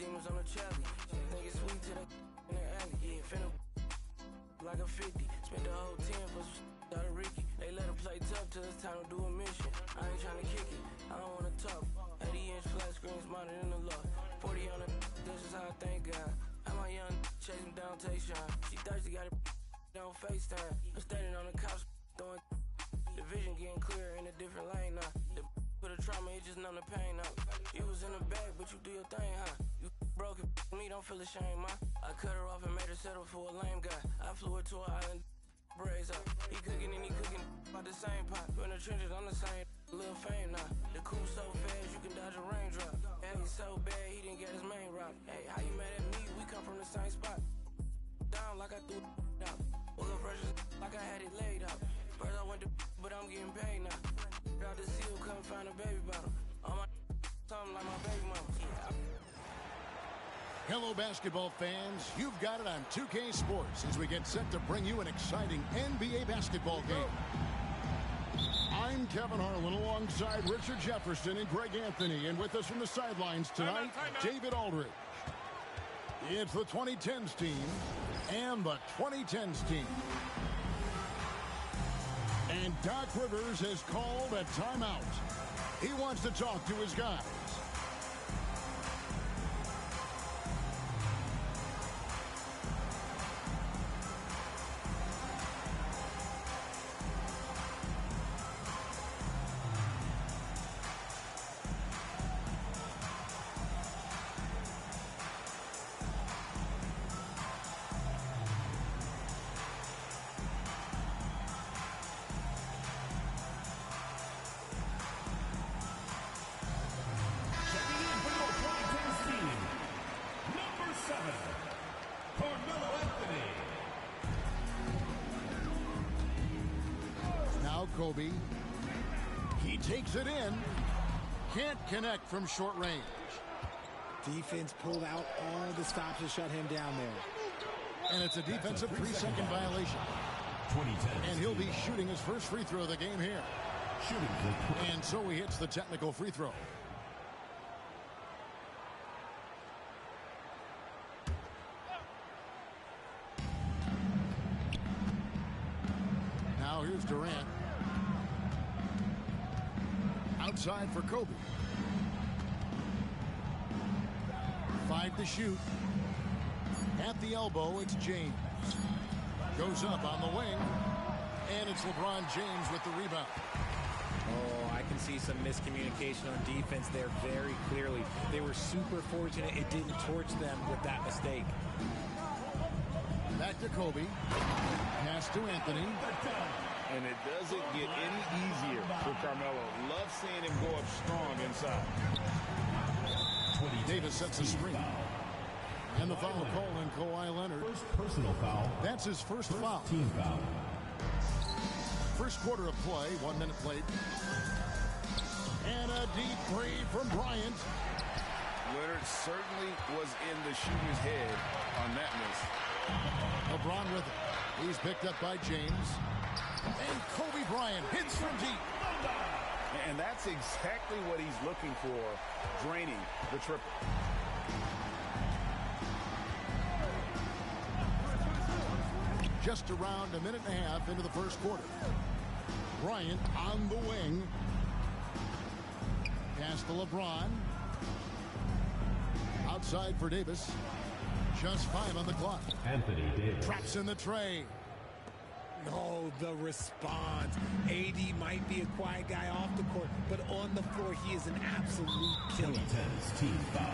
demons on the chally. Think it's sweet to the in the alley. Yeah, finna like a 50. Spent the whole 10 for some out of Ricky. They let her play tough till it's time to do a mission. I ain't tryna kick it, I don't wanna talk. 80-inch flat screen smarter than the law. 40 on the this is how I thank God. I'm my young chase him down, take shine. She thirsty, got it on FaceTime. I'm standing on the couch, throwing the vision getting clearer in a different lane now. The for the trauma, it just numb the pain out. You was in the bag, but you do your thing, huh? You broke it, me, don't feel ashamed, ma. I cut her off and made her settle for a lame guy. I flew her to an island, braids up. He cooking and he cooking about the same pot. You in the trenches, I'm the same, little fame now. The coupe so fast, you can dodge a raindrop. Yeah, he's so bad, he didn't get his main route. Hey, how you mad at me? We come from the same spot. Down like I threw it out. Woke up fresh like I had it laid out. First I went to but I'm getting paid now. Out the seal, come find a baby bottle. On my something like my baby mama. Yeah. Hello, basketball fans. You've got it on 2K Sports as we get set to bring you an exciting NBA basketball game. I'm Kevin Harlan alongside Richard Jefferson and Greg Anthony. And with us from the sidelines tonight, David Aldridge. It's the 2010s team and the 2010s team. And Doc Rivers has called a timeout. He wants to talk to his guys. Kobe. He takes it in. Can't connect from short range. Defense pulled out all the stops to shut him down there. And it's a defensive 3-second violation. And he'll be shooting his first free throw of the game here. And so he hits the technical free throw. Now here's Durant. Outside for Kobe. 5 to shoot. At the elbow, it's James. Goes up on the wing. And it's LeBron James with the rebound. Oh, I can see some miscommunication on defense there very clearly. They were super fortunate it didn't torch them with that mistake. Back to Kobe. Pass to Anthony. And it doesn't get any easier for Carmelo. Love seeing him go up strong inside. Davis sets a screen. And the foul called on Kawhi Leonard. First personal foul. That's his first foul. Team foul. First quarter of play, 1 minute played. And a deep three from Bryant. Leonard certainly was in the shooter's head on that miss. LeBron with it. He's picked up by James. And Kobe Bryant hits from deep. And that's exactly what he's looking for, draining the triple. Just around a minute and a half into the first quarter. Bryant on the wing. Pass to LeBron. Outside for Davis. Just 5 on the clock. Anthony Davis. Traps in the tray. Oh, the response. AD might be a quiet guy off the court, but on the floor, he is an absolute killer. 2010's team foul.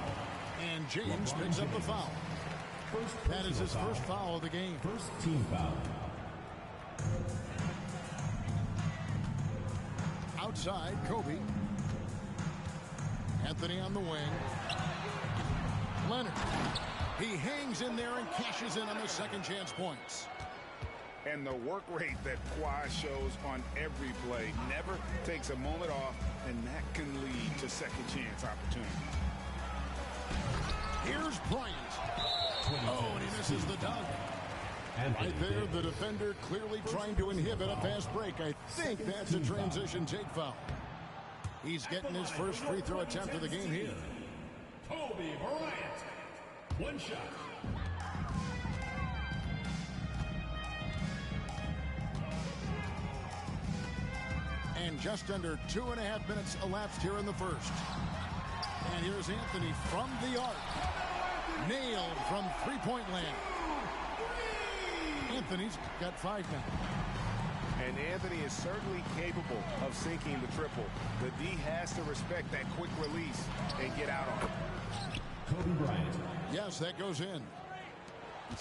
And James picks up the foul. That is his first foul of the game. First team foul. Outside, Kobe. Anthony on the wing. Leonard. He hangs in there and cashes in on the second chance points. And the work rate that Kawhi shows on every play, never takes a moment off, and that can lead to second chance opportunities. Here's Bryant. Oh, and he misses the dunk. Right there, the defender clearly trying to inhibit a fast break. I think that's a transition take foul. He's getting his first free throw attempt of the game here. Kobe Bryant. One shot. And just under 2.5 minutes elapsed here in the first. And here's Anthony from the arc. Nailed from three-point land. Anthony's got 5 now. And Anthony is certainly capable of sinking the triple. The D has to respect that quick release and get out on it. Kobe Bryant. Yes, that goes in.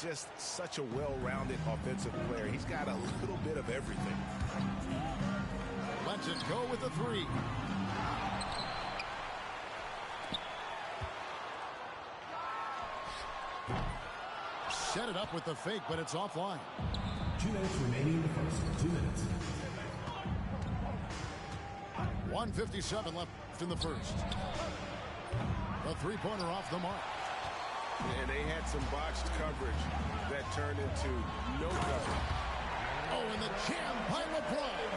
Just such a well-rounded offensive player. He's got a little bit of everything. Lets it go with the three. Set it up with the fake, but it's offline. 2 minutes remaining in the first. 2 minutes. 1:57 left in the first. A three-pointer off the mark. And they had some botched coverage that turned into no coverage. Oh, and the jam by LeBron.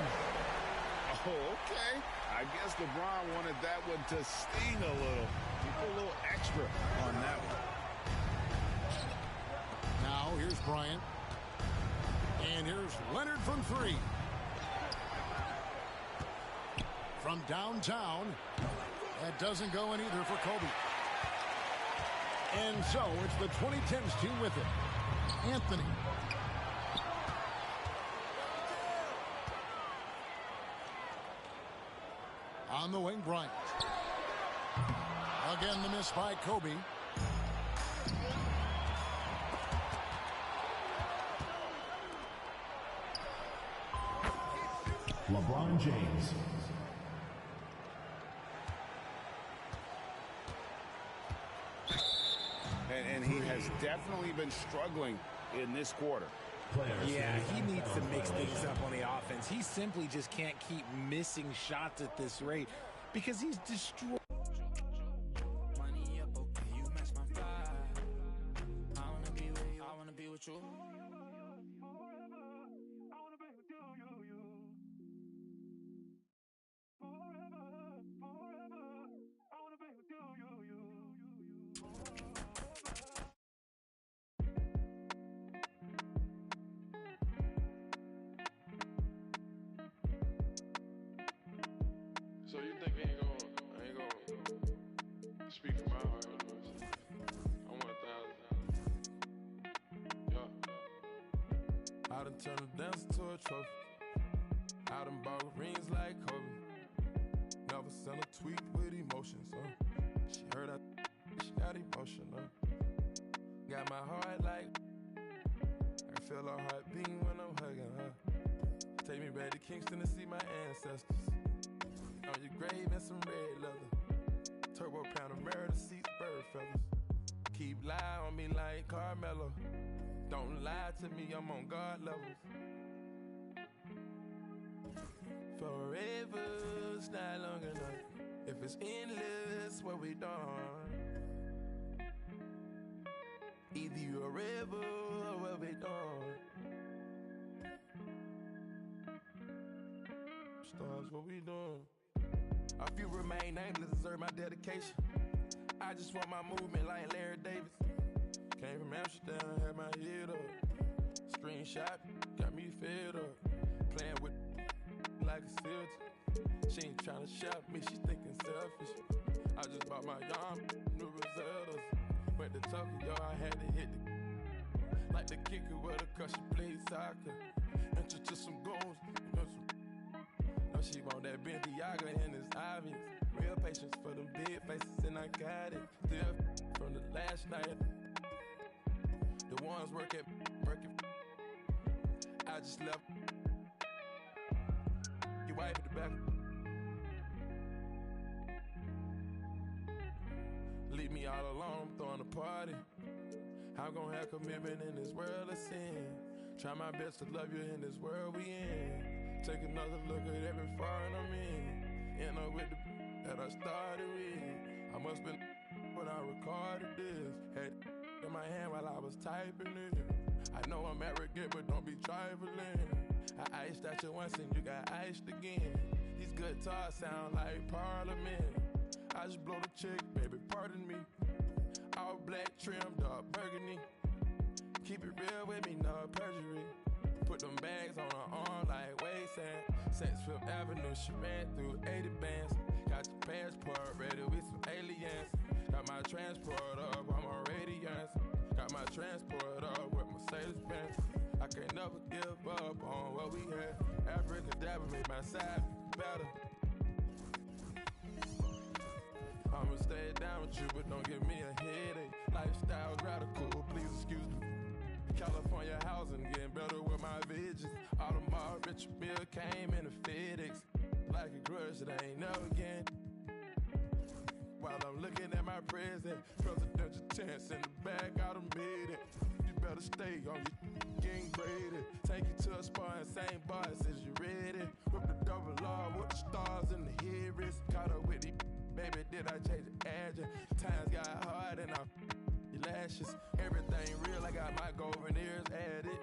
Oh, okay. I guess LeBron wanted that one to sting a little. He put a little extra on that one. Now, here's Bryant. And here's Leonard from three. From downtown. That doesn't go in either for Kobe. And so, it's the 2010s team with it. Anthony. On the wing, Bryant. Again, the miss by Kobe. LeBron James. And he has definitely been struggling in this quarter. Yeah, he needs to mix things up on the offense. He simply just can't keep missing shots at this rate because he's destroyed. Money up, okay, you match my vibe. I wanna be with you, I wanna be with you. So you think I ain't gonna speak from my heart? I want 1,000. Yeah. I done turned a dance to a trophy. I done bought rings like Kobe. Never sent a tweet with emotions. She heard she got emotional. Got my heart like I can feel her heart beating when I'm hugging her. Take me back to Kingston to see my ancestors. On your grave and some red leather. Turbo pound of mirror to seats, bird feathers. Keep lying on me like Carmelo. Don't lie to me, I'm on God levels. Forever's not long enough. If it's endless, what we done? Either you a rebel or what we done? Stars, what we doing? A few remain nameless, deserve my dedication. I just want my movement like Larry Davis. Came from Amsterdam, had my head up. Screenshot, got me fed up. Playing with like a filter. She ain't tryna shop me, she thinking selfish. I just bought my yarn, new Rosellas. Went to Tokyo, I had to hit the like the kicker with a cause she played soccer. Enter to some goals, you know some. No, she want that Bentiaga and it's obvious. Real patience for them dead faces and I got it. Still from the last night. The ones working. I just left. Your wife at the back. Leave me all alone, I'm throwing a party. I'm gonna have commitment in this world of sin. Try my best to love you in this world we in. Take another look at every foreign I'm in. End up with the that I started with. I must been when I recorded this. Had in my hand while I was typing it. I know I'm arrogant, but don't be trifling. I iced at you once and you got iced again. These guitars sound like Parliament. I just blow the chick, baby, pardon me. All black trimmed up burgundy. Keep it real with me, no perjury. Put them bags on her arm like waist sand. Sex Fifth Avenue, she ran through 80 bands. Got your passport ready with some aliens. Got my transport up, I'm on radiance. Got my transport up with Mercedes-Benz. I can't never give up on what we had. Abracadabra made my side better. I'ma stay down with you, but don't give me a headache. Lifestyle's radical, please excuse me. California housing getting better with my visions. Audemars Richard Mille came in a FedEx. Like a grudge that ain't never again. While I'm looking at my present, presidential tense in the back, I done made it. You better stay on your getting graded. Take you to a spot and same bar says you ready. With the double R with the stars in the hearings. Caught up with the baby, did I change the address? Times got hard and I your lashes. Everything real, I got my golden ears added.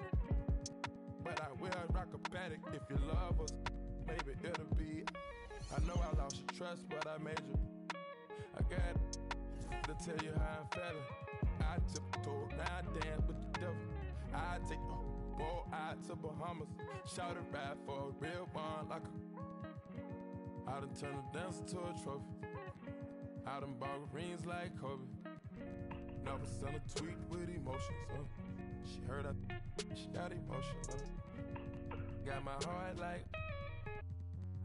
But I will rock a paddock if you love us. Maybe it'll be. I know I lost your trust, but I made you. I got to tell you how I'm feeling. I tiptoe, now I dance with the devil. I take a boat out to Bahamas. Shout it right for a real one like a. I done turned a dancer to a trophy. I done bought rings like Kobe. Never sent a tweet with emotions. She heard she got emotions. Got my heart like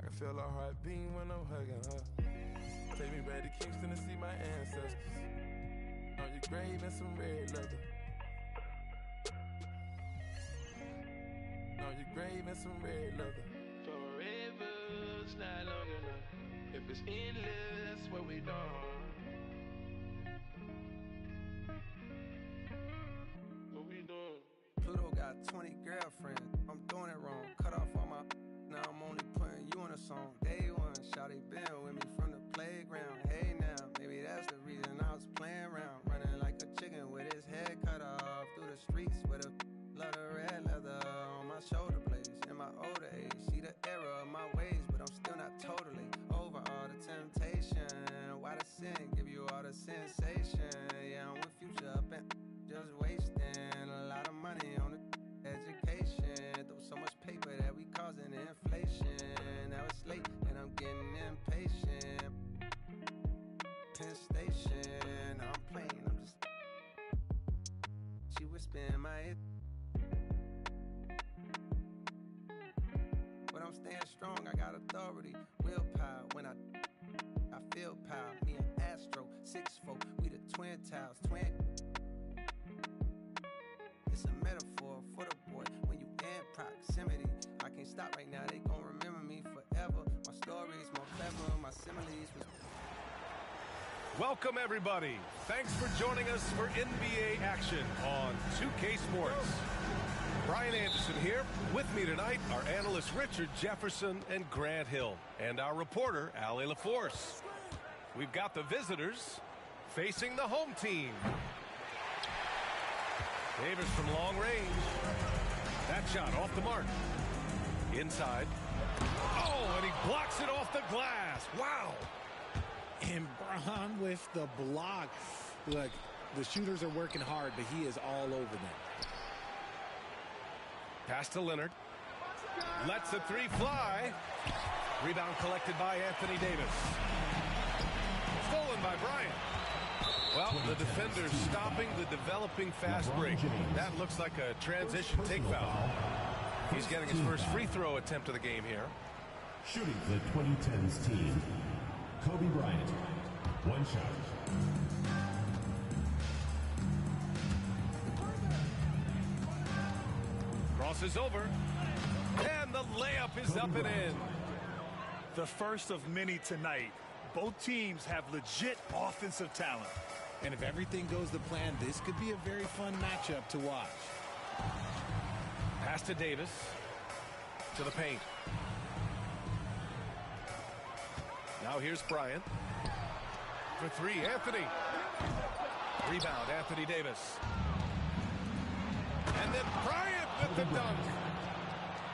I can feel her heart beating when I'm hugging her. Take me back to Kingston to see my ancestors. On your grave and some red leather. On your grave and some red leather. Forever's not long enough. If it's endless, what we done. What we doing? Pluto got 20 girlfriends. I'm doing it wrong. Cut off all my. Now I'm only putting you in a song. Day one, shawty been with me from the playground. Hey now, maybe that's the reason I was playing around. Running like a chicken with his head cut off. Through the streets with a lot of red leather on my shoulder blades. In my older age, see the error of my ways, but I'm still not totally over all the temptation. Why the sin give you all the sensation? Yeah, I'm with Future up and just wasting a lot of money on the education. Through so much paper that we causing inflation. Now it's late and I'm getting impatient. Penn Station, I'm playing, I'm just. She whispering my ear. But I'm staying strong, I got authority, willpower. When I feel power, me and Astro, 6'4", we the twin towers, twin. It's a metaphor for the boy. When you in proximity, I can't stop right now. They gon' remember me forever. My stories more clever, my similes was. Welcome, everybody. Thanks for joining us for NBA action on 2K Sports. Brian Anderson here. With me tonight are analysts Richard Jefferson and Grant Hill, and our reporter, Allie LaForce. We've got the visitors facing the home team. Davis from long range. That shot off the mark. Inside. Oh, and he blocks it off the glass. Wow. And Braun with the block. Look, the shooters are working hard, but he is all over them. Pass to Leonard. Lets the three fly. Rebound collected by Anthony Davis. Stolen by Bryant. Well, the defender's stopping the developing fast break. That looks like a transition take foul. He's getting his first free throw attempt of the game here. Shooting for the 2010s team, Kobe Bryant. One shot. Crosses over. And the layup is up and in. The first of many tonight. Both teams have legit offensive talent. And if everything goes to plan, this could be a very fun matchup to watch. Pass to Davis. To the paint. Now here's Bryant. For three, Anthony. Rebound, Anthony Davis. And then Bryant with the dunk.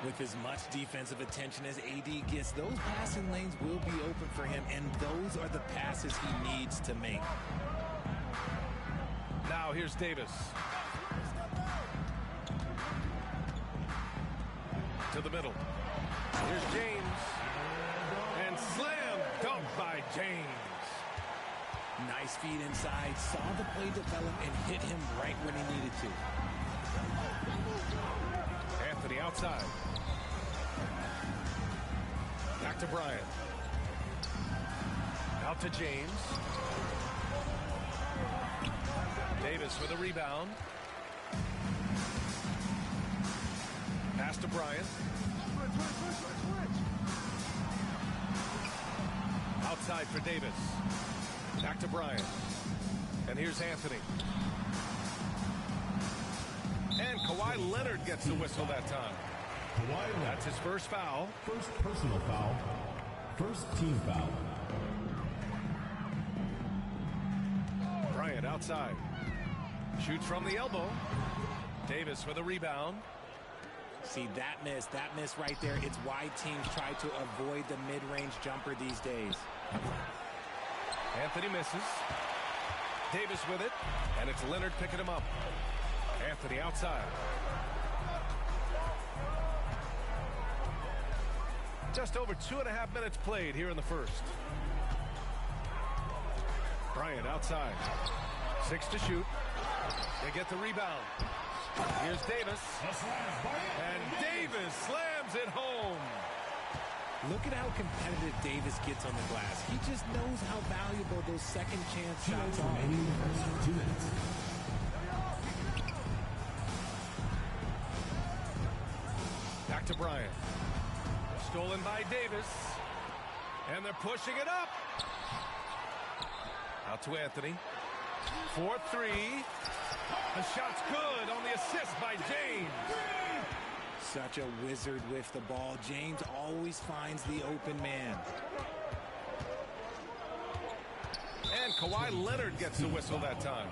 With as much defensive attention as AD gets, those passing lanes will be open for him, and those are the passes he needs to make. Now here's Davis. To the middle. Here's James. And slam dunk by James. Nice feed inside. Saw the play develop and hit him right when he needed to. Anthony outside. Back to Bryant. Out to James. Davis with a rebound. Pass to Bryant. Outside for Davis. Back to Bryant. And here's Anthony. And Kawhi Leonard gets the whistle that time. That's his first foul. First personal foul. First team foul. Bryant outside. Shoots from the elbow. Davis with a rebound. See that miss right there. It's why teams try to avoid the mid-range jumper these days. Anthony misses. Davis with it. And it's Leonard picking him up. Anthony outside. Just over 2.5 minutes played here in the first. Bryant outside. 6 to shoot. They get the rebound. Here's Davis. And Davis slams it home. Look at how competitive Davis gets on the glass. He just knows how valuable those second chance shots are. 2 minutes. Back to Bryant. Stolen by Davis. And they're pushing it up. Out to Anthony. 4-3. The shot's good on the assist by James. Such a wizard with the ball. James always finds the open man. And Kawhi Leonard gets the whistle that time.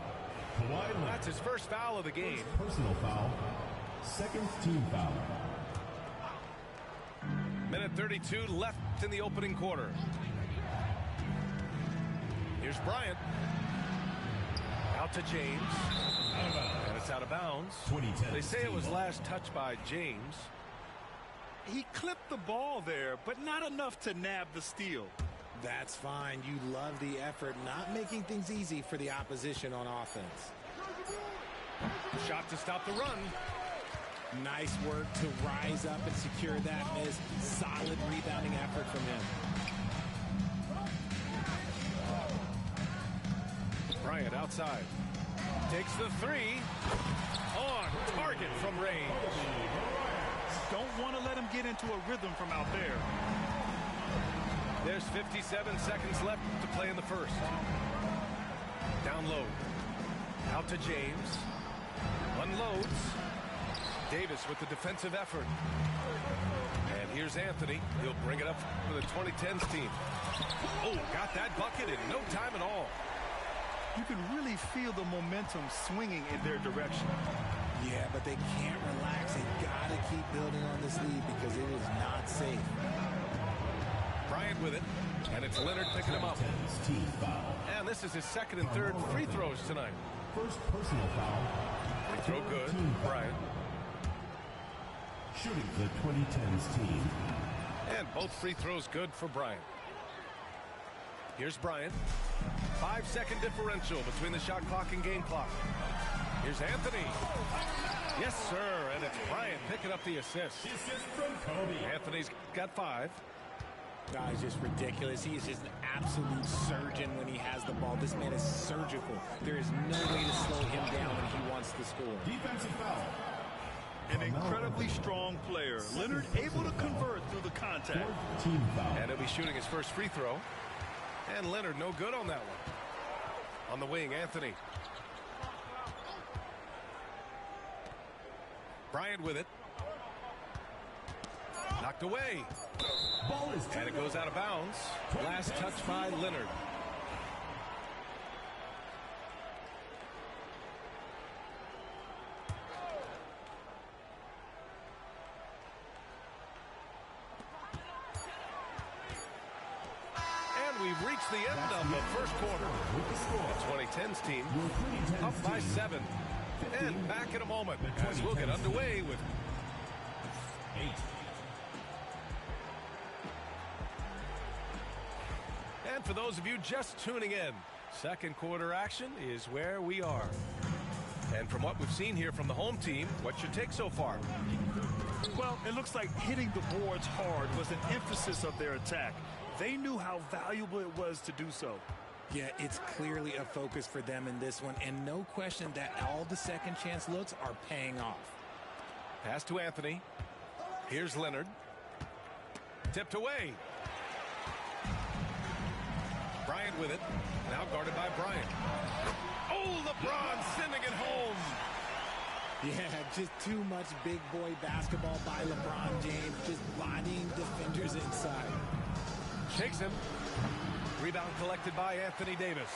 Kawhi Leonard. That's his first foul of the game. First personal foul. Second team foul. Minute 32 left in the opening quarter. Here's Bryant. Out to James. And it's out of bounds. They say it was last touched by James. He clipped the ball there, but not enough to nab the steal. That's fine. You love the effort, not making things easy for the opposition on offense. Shot to stop the run. Nice work to rise up and secure that miss. Solid rebounding effort from him. Bryant outside. Takes the three. On target from range. Don't want to let him get into a rhythm from out there. There's 57 seconds left to play in the first. Down low. Out to James. Unloads. Davis with the defensive effort. And here's Anthony. He'll bring it up for the 2010s team. Oh, got that bucket in no time at all. You can really feel the momentum swinging in their direction. Yeah, but they can't relax. They got to keep building on this lead because it is not safe. Bryant with it, and it's Leonard picking him up. And this is his second and third free throws tonight. First personal foul. Free throw good. Bryant. Shooting the 2010s team. And both free throws good for Bryant. Here's Bryant. 5-second differential between the shot clock and game clock. Here's Anthony. Yes, sir. And it's Bryant picking up the assist. Anthony's got 5. He's just ridiculous. He is just an absolute surgeon when he has the ball. This man is surgical. There is no way to slow him down when he wants to score. Defensive foul. An incredibly strong player. Leonard able to convert through the contact. Team foul. And he'll be shooting his first free throw. And Leonard no good on that one. On the wing, Anthony. Bryant with it. Knocked away. Ball is And it goes out of bounds. Last touch by Leonard. And we've reached That's the end of the first quarter. The 2010s team up by 7. And back in a moment as we'll get underway with 8. And for those of you just tuning in, second quarter action is where we are. And from what we've seen here from the home team, what's your take so far? Well, it looks like hitting the boards hard was an emphasis of their attack. They knew how valuable it was to do so. Yeah, it's clearly a focus for them in this one, and no question that all the second chance looks are paying off. Pass to Anthony. Here's Leonard. Tipped away. Bryant with it. Now guarded by Bryant. Oh, LeBron sending it home. Yeah, just too much big boy basketball by LeBron James, just bodying defenders inside. Shakes him. Rebound collected by Anthony Davis.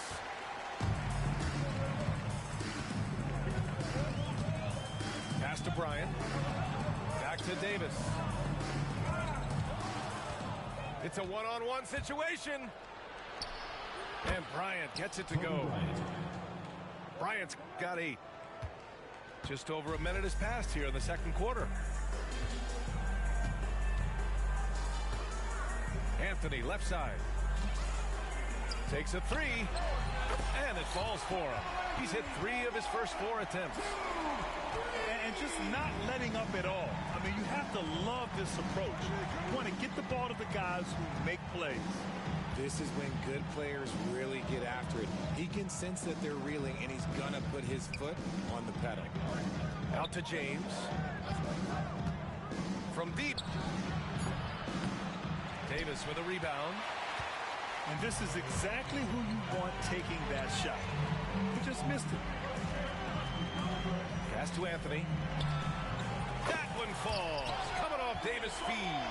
Pass to Bryant. Back to Davis. It's a one-on-one situation. And Bryant gets it to go. Bryant's got 8. Just over a minute has passed here in the second quarter. Anthony, left side. Takes a 3. And it falls for him. He's hit 3 of his first 4 attempts. And just not letting up at all. I mean, you have to love this approach. You want to get the ball to the guys who make plays. This is when good players really get after it. He can sense that they're reeling, and he's going to put his foot on the pedal. Out to James. From deep. Davis with a rebound. And this is exactly who you want taking that shot. He just missed it. Pass to Anthony. That one falls. Coming off Davis' feed.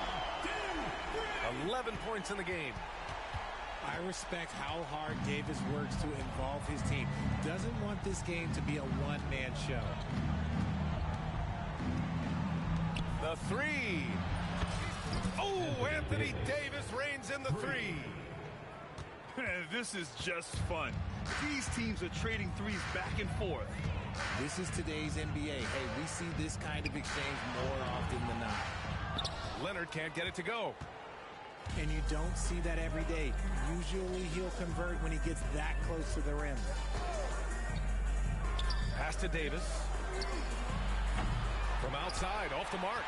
11 points in the game. I respect how hard Davis works to involve his team. Doesn't want this game to be a one-man show. The 3. Oh, Anthony Davis reigns in the 3. This is just fun. These teams are trading threes back and forth. This is today's NBA. Hey, we see this kind of exchange more often than not. Leonard can't get it to go. And you don't see that every day. Usually he'll convert when he gets that close to the rim. Pass to Davis. From outside, off the mark.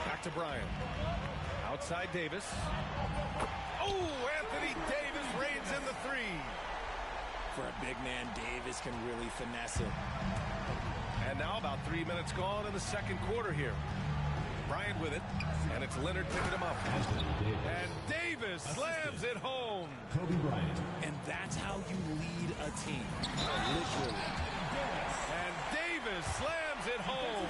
Back to Bryant. Outside Davis. Oh, Anthony Davis reigns in the 3. For a big man, Davis can really finesse it. And now about 3 minutes gone in the second quarter here. Bryant with it, and it's Leonard picking him up. And Davis slams it home. Kobe Bryant. And that's how you lead a team. Literally. And Davis slams it home.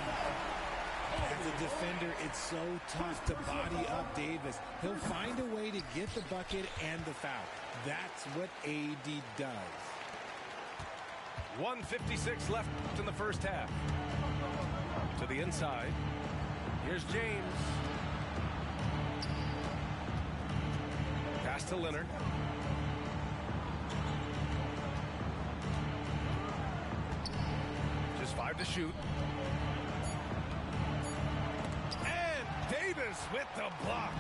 As a defender, it's so tough to body up Davis. He'll find a way to get the bucket and the foul. That's what AD does. 1:56 left in the first half. To the inside. Here's James. Pass to Leonard. Just 5 to shoot. And Davis with the block.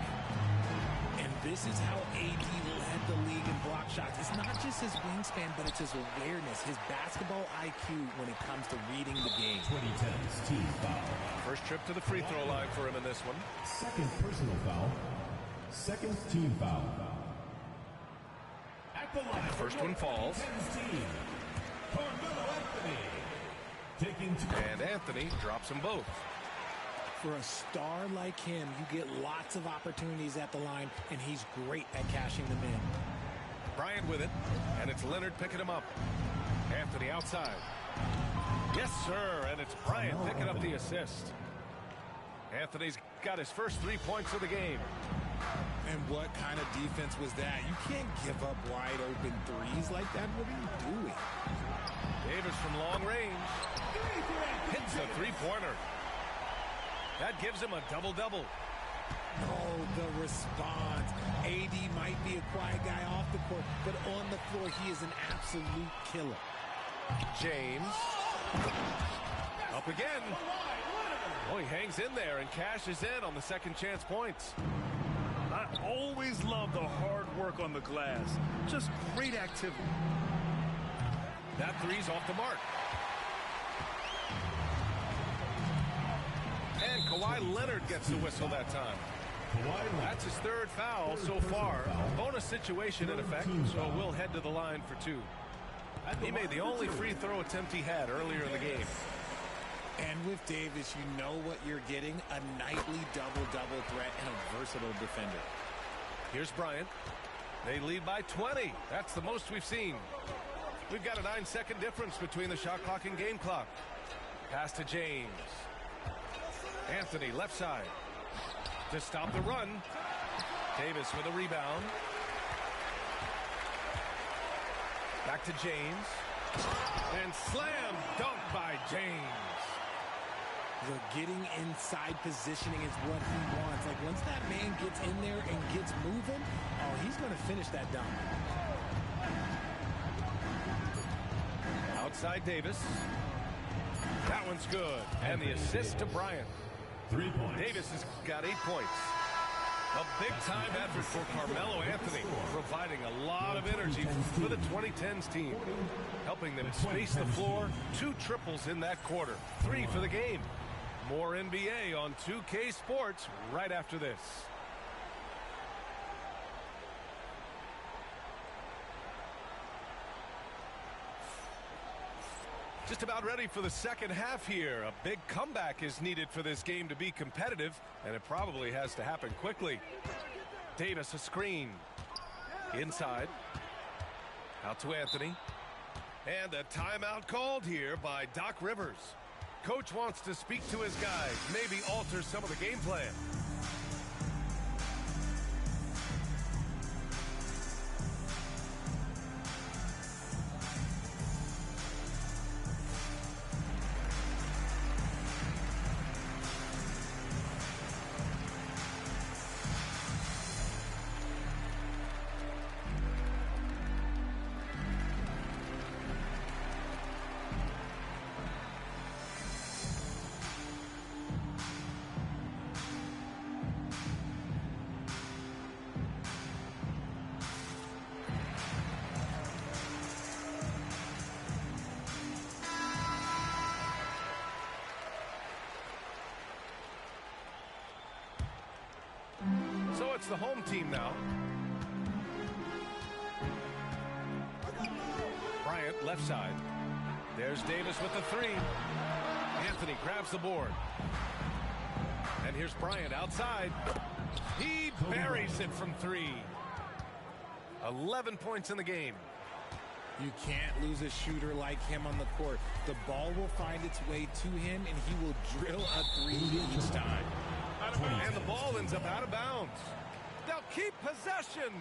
And this is how AD led the league in block shots. It's not just his wingspan, but it's his awareness, his basketball IQ when it comes to reading the game. 2010's team foul. First trip to the free throw line for him in this one. Second personal foul. Second team foul. At the line. First one falls. 2010's team. Carmelo Anthony. Taking two. And Anthony drops them both. For a star like him, you get lots of opportunities at the line, and he's great at cashing them in. Bryant with it, and it's Leonard picking him up. Anthony outside. Yes, sir, and it's Bryant picking up the assist. Anthony's got his first 3 points of the game. And what kind of defense was that? You can't give up wide open threes like that. What are you doing? Davis from long range. Hits a three-pointer. That gives him a double-double. Oh, the response. AD might be a quiet guy off the court, but on the floor, he is an absolute killer. James. Up again. Oh, he hangs in there and cashes in on the second chance points. I always love the hard work on the glass. Just great activity. That three's off the mark. And Kawhi Leonard gets the whistle that time. That's his third foul so far. Bonus situation in effect, so we'll head to the line for two. He made the only free throw attempt he had earlier in the game. And with Davis, you know what you're getting, a nightly double-double threat and a versatile defender. Here's Bryant. They lead by 20. That's the most we've seen. We've got a 9-second difference between the shot clock and game clock. Pass to James. Anthony, left side. To stop the run. Davis with a rebound. Back to James. And slam dunk by James. The getting inside positioning is what he wants. Like, once that man gets in there and gets moving, oh, he's going to finish that dunk. Outside Davis. That one's good. And the assist to Bryant. 3 points. Davis has got 8 points. A big-time effort for Carmelo Anthony, providing a lot of energy for the 2010s team, helping them space the floor. 2 triples in that quarter. 3 for the game. More NBA on 2K Sports right after this. Just about ready for the second half here. A big comeback is needed for this game to be competitive, and it probably has to happen quickly. Davis a screen. Inside. Out to Anthony. And a timeout called here by Doc Rivers. Coach wants to speak to his guys, maybe alter some of the game plan. So it's the home team now. Bryant left side. There's Davis with the three. Anthony grabs the board. And here's Bryant outside. He buries it from 3. 11 points in the game. You can't lose a shooter like him on the court. The ball will find its way to him, and he will drill a 3 each time. And the ball ends up out of bounds. They'll keep possession.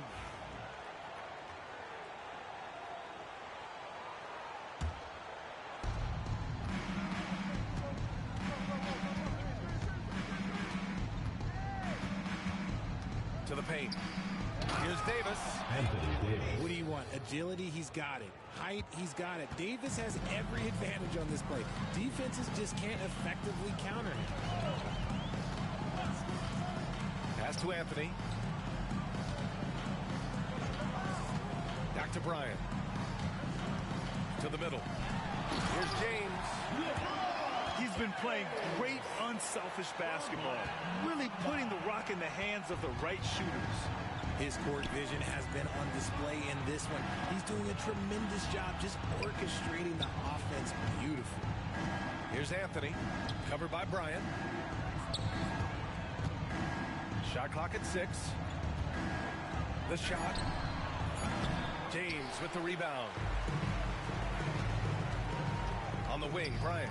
To the paint. Here's Davis. What do you want? Agility, he's got it. Height, he's got it. Davis has every advantage on this play. Defenses just can't effectively counter him. Pass to Anthony. Back to Bryant. To the middle. Here's James. He's been playing great, unselfish basketball, really putting the rock in the hands of the right shooters. His court vision has been on display in this one. He's doing a tremendous job just orchestrating the offense beautifully. Here's Anthony, covered by Bryant. Shot clock at 6. The shot. James with the rebound. On the wing, Bryant.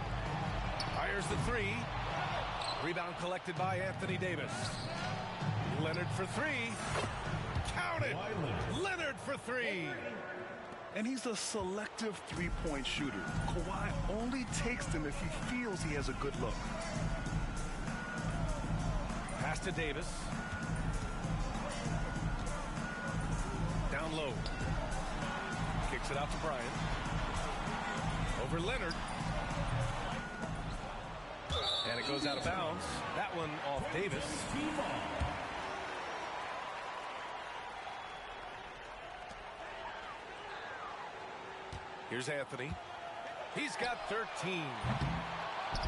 Fires the 3. Rebound collected by Anthony Davis. Leonard for 3. Count it! Leonard for 3. And he's a selective three-point shooter. Kawhi only takes them if he feels he has a good look. Pass to Davis. Down low. Kicks it out to Bryant. Over Leonard. And it goes out of bounds. That one off Davis. Here's Anthony. He's got 13.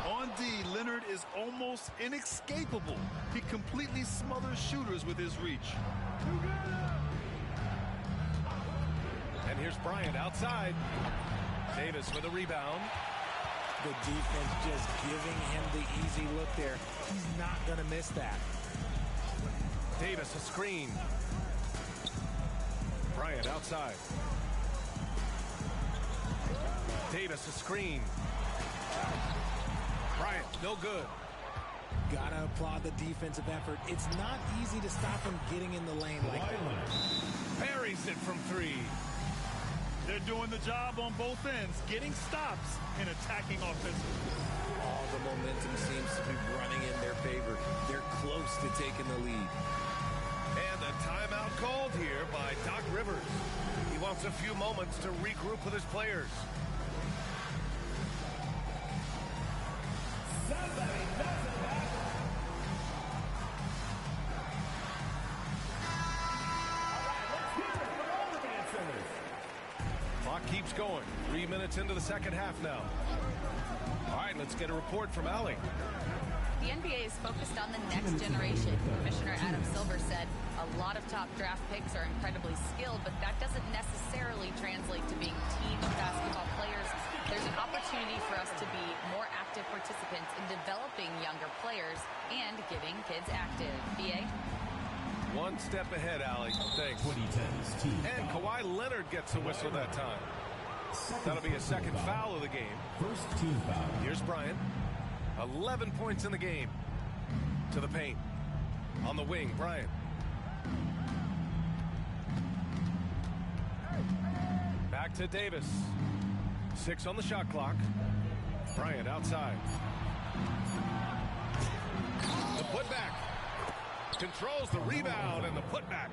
On D, Leonard is almost inescapable. He completely smothers shooters with his reach. And here's Bryant outside. Davis with a rebound. The defense just giving him the easy look there. He's not going to miss that. Davis a screen. Bryant outside. Davis a screen. Bryant, no good. Gotta applaud the defensive effort. It's not easy to stop him getting in the lane like that. Buries it from three. They're doing the job on both ends, getting stops and attacking offensively. All the momentum seems to be running in their favor. They're close to taking the lead. And a timeout called here by Doc Rivers. He wants a few moments to regroup with his players. Clock keeps going. 3 minutes into the second half now. All right, let's get a report from Allie. The NBA is focused on the next generation. Commissioner Adam Silver said a lot of top draft picks are incredibly skilled, but that doesn't necessarily translate to being team basketball players. There's an opportunity for us to be more active participants in developing younger players and getting kids active. BA? One step ahead, Allie. Thanks. 2010's team. And Kawhi Leonard gets a whistle that time. That'll be a second foul of the game. First team foul. Here's Bryant. 11 points in the game. To the paint. On the wing, Bryant. Back to Davis. 6 on the shot clock. Bryant outside. The putback. Controls the rebound and the putback.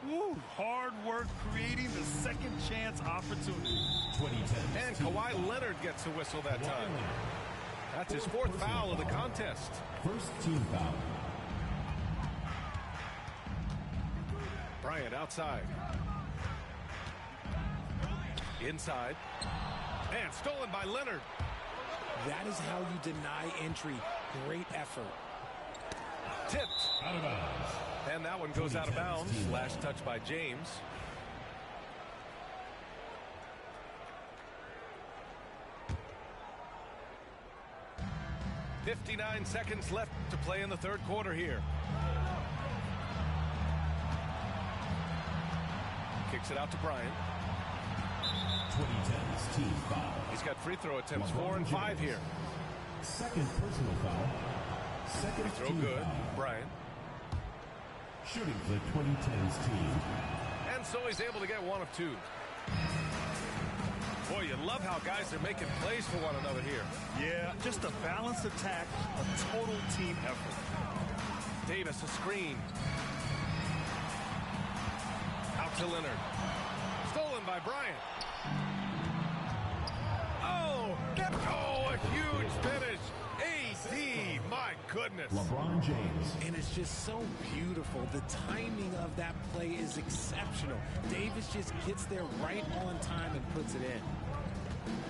Woo, hard work creating the second chance opportunity. 2010. And Kawhi Leonard gets a whistle that time. That's his fourth foul of the contest. First team foul. Bryant outside. Inside. And stolen by Leonard. That is how you deny entry. Great effort. Tipped. Out of bounds. And that one goes out of bounds. Last touch by James. .59 seconds left to play in the third quarter here. Kicks it out to Bryant. 2010's team foul. He's got free throw attempts 4 and 5 here. Second personal foul. Second Free throw team good. foul. Bryant. Shooting for the 2010's team. And so he's able to get one of two. Boy, you love how guys are making plays for one another here. Yeah, just a balanced attack, a total team effort. Davis a screen. Out to Leonard. Stolen by Bryant. Oh, a huge finish. AD, my goodness. LeBron James. And it's just so beautiful. The timing of that play is exceptional. Davis just gets there right on time and puts it in.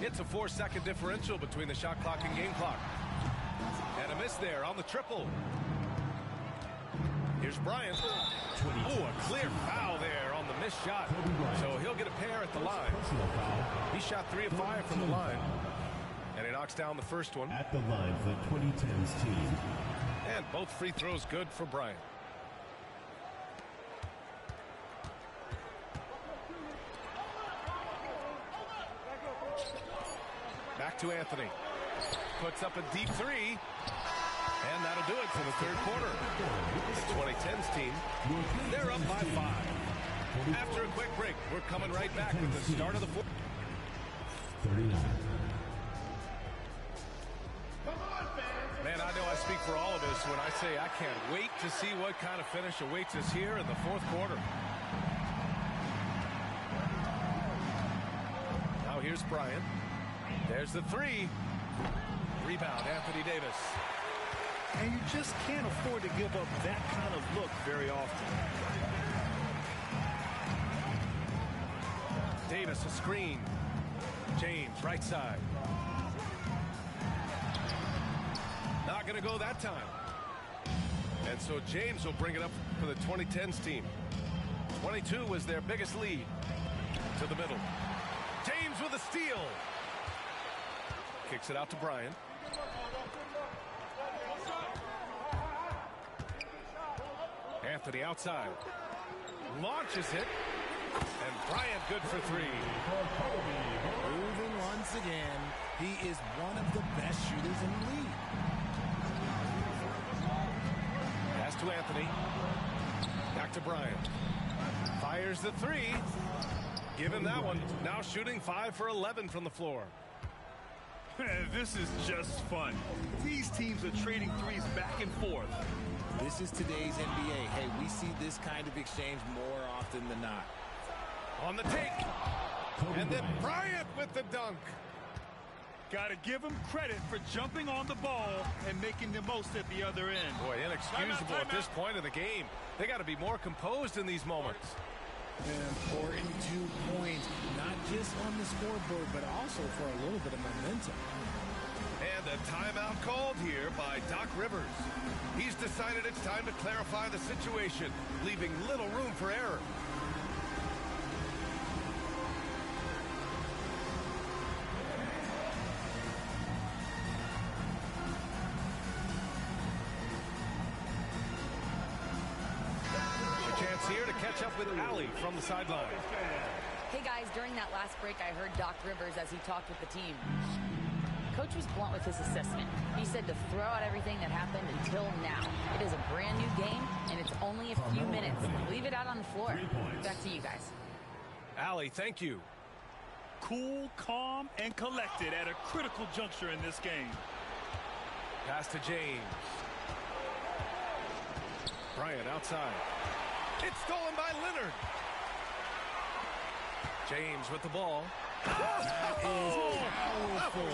It's a 4-second differential between the shot clock and game clock. And a miss there on the triple. Here's Bryant. Oh, a clear foul there on the missed shot. So he'll get a pair at the line. He shot 3 of 5 from the line. And he knocks down the first one. At the line for the 2010's team. And both free throws good for Bryant. Back to Anthony. Puts up a deep three. And that'll do it for the third quarter. The 2010's team, they're up by 5. After a quick break, we're coming right back with the start of the fourth. 39. Come on, fans. Man, I know I speak for all of us when I say I can't wait to see what kind of finish awaits us here in the fourth quarter. Now here's Bryant. There's the three. Rebound, Anthony Davis. And you just can't afford to give up that kind of look very often. Davis, a screen. James, right side. Not going to go that time. And so James will bring it up for the 2010s team. 22 was their biggest lead. To the middle. James with a steal. Kicks it out to Bryant. Anthony outside. Launches it. And Bryant good for three. Moving once again. He is one of the best shooters in the league. Pass to Anthony. Back to Bryant. Fires the three. Give him that one. Now shooting 5 for 11 from the floor. This is just fun. These teams are trading threes back and forth. This is today's NBA. Hey, we see this kind of exchange more often than not. On the take. And then Bryant with the dunk. Got to give him credit for jumping on the ball and making the most at the other end. Boy, inexcusable at this point of the game. They got to be more composed in these moments. An important 2 points, not just on the scoreboard, but also for a little bit of momentum. And a timeout called here by Doc Rivers. He's decided it's time to clarify the situation, leaving little room for error. Here to catch up with Allie from the sideline. Hey guys, during that last break I heard Doc Rivers as he talked with the team. Coach was blunt with his assessment. He said to throw out everything that happened until now. It is a brand new game and it's only a few minutes. Leave it out on the floor. Back to you guys. Allie, thank you. Cool, calm, and collected at a critical juncture in this game. Pass to James. Bryant outside. It's stolen by Leonard. James with the ball. That is powerful.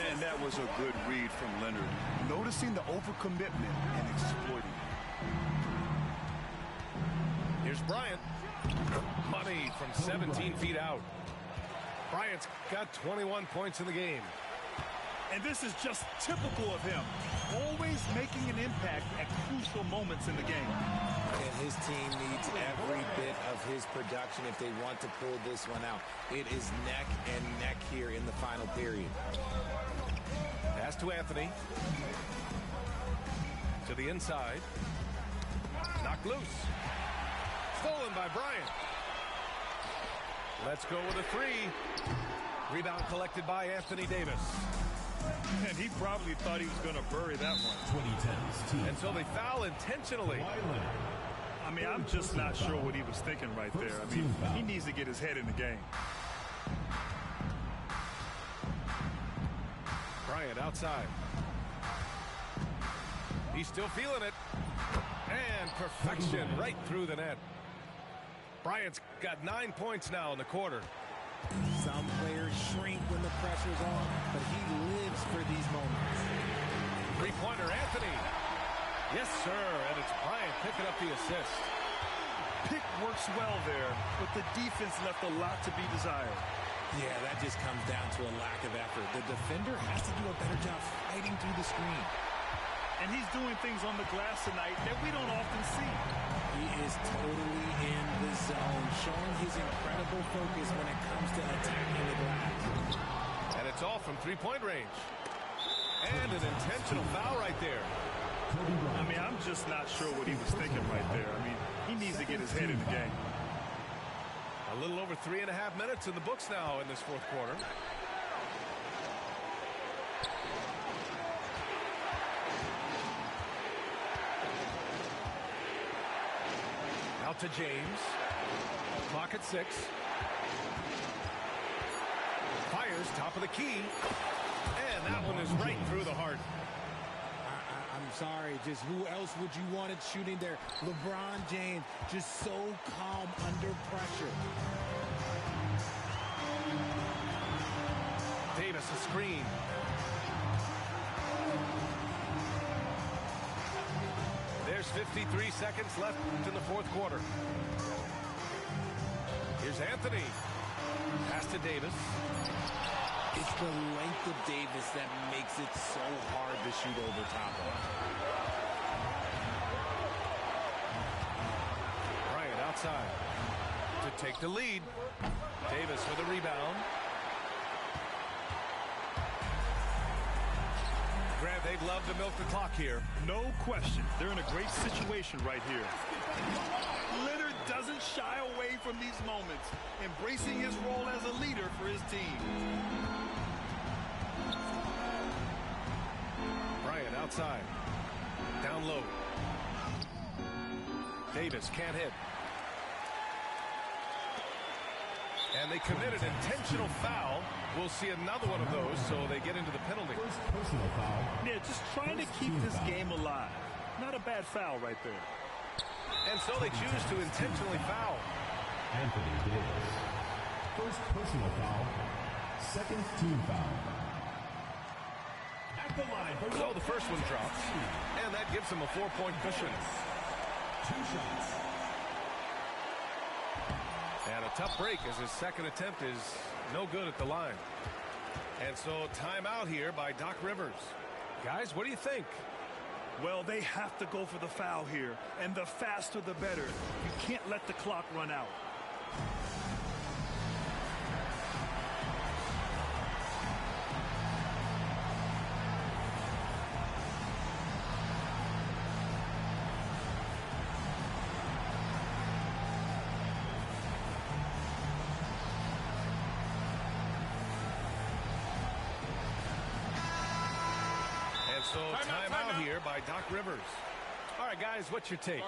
And that was a good read from Leonard. Noticing the overcommitment and exploiting it. Here's Bryant. Money from 17 feet out. Bryant's got 21 points in the game. And this is just typical of him. Always making an impact at crucial moments in the game. And his team needs every bit of his production if they want to pull this one out. It is neck and neck here in the final period. Pass to Anthony. To the inside. Knocked loose. Stolen by Bryant. Let's go with a three. Rebound collected by Anthony Davis. And he probably thought he was going to bury that one. 2010's team. And so they foul intentionally. I mean, I'm just not sure what he was thinking right there. I mean, he needs to get his head in the game. Bryant outside. He's still feeling it. And perfection right through the net. Bryant's got 9 points now in the quarter. Some players shrink when the pressure's on, but he lives for these moments. Three-pointer, Anthony. Yes, sir, and it's Bryant picking up the assist. Pick works well there, but the defense left a lot to be desired. Yeah, that just comes down to a lack of effort. The defender has to do a better job fighting through the screen. And he's doing things on the glass tonight that we don't often see. He is totally in the zone, showing his incredible focus when it comes to attacking the glass. And it's all from three-point range. And an intentional foul right there. I mean, I'm just not sure what he was thinking right there. I mean, he needs to get his head in the game. A little over 3.5 minutes in the books now in this fourth quarter. Out to James. Clock at 6. Fires top of the key. And that one is right through the heart. I'm sorry, just who else would you want it shooting there? LeBron James, just so calm under pressure. Davis, a screen. There's 53 seconds left in the fourth quarter. Here's Anthony. Pass to Davis. It's the length of Davis that makes it so hard to shoot over top of. Bryant outside to take the lead. Davis with a rebound. Grant, they'd love to milk the clock here. No question. They're in a great situation right here. Leonard doesn't shy away from these moments, embracing his role as a leader for his team. Bryant outside. Down low. Davis can't hit. And they committed an intentional foul. We'll see another one of those, so they get into the penalty. First personal foul. Yeah, just trying to keep this game alive. Not a bad foul right there. And so they choose to intentionally foul. Anthony Davis. First personal foul. Second team foul. At the line. So the first one drops, and that gives them a 4-point cushion. 2 shots. And a tough break as his second attempt is no good at the line. And so timeout here by Doc Rivers. Guys, what do you think? Well, they have to go for the foul here, and the faster the better. You can't let the clock run out. So timeout here by Doc Rivers. All right, guys, what's your take?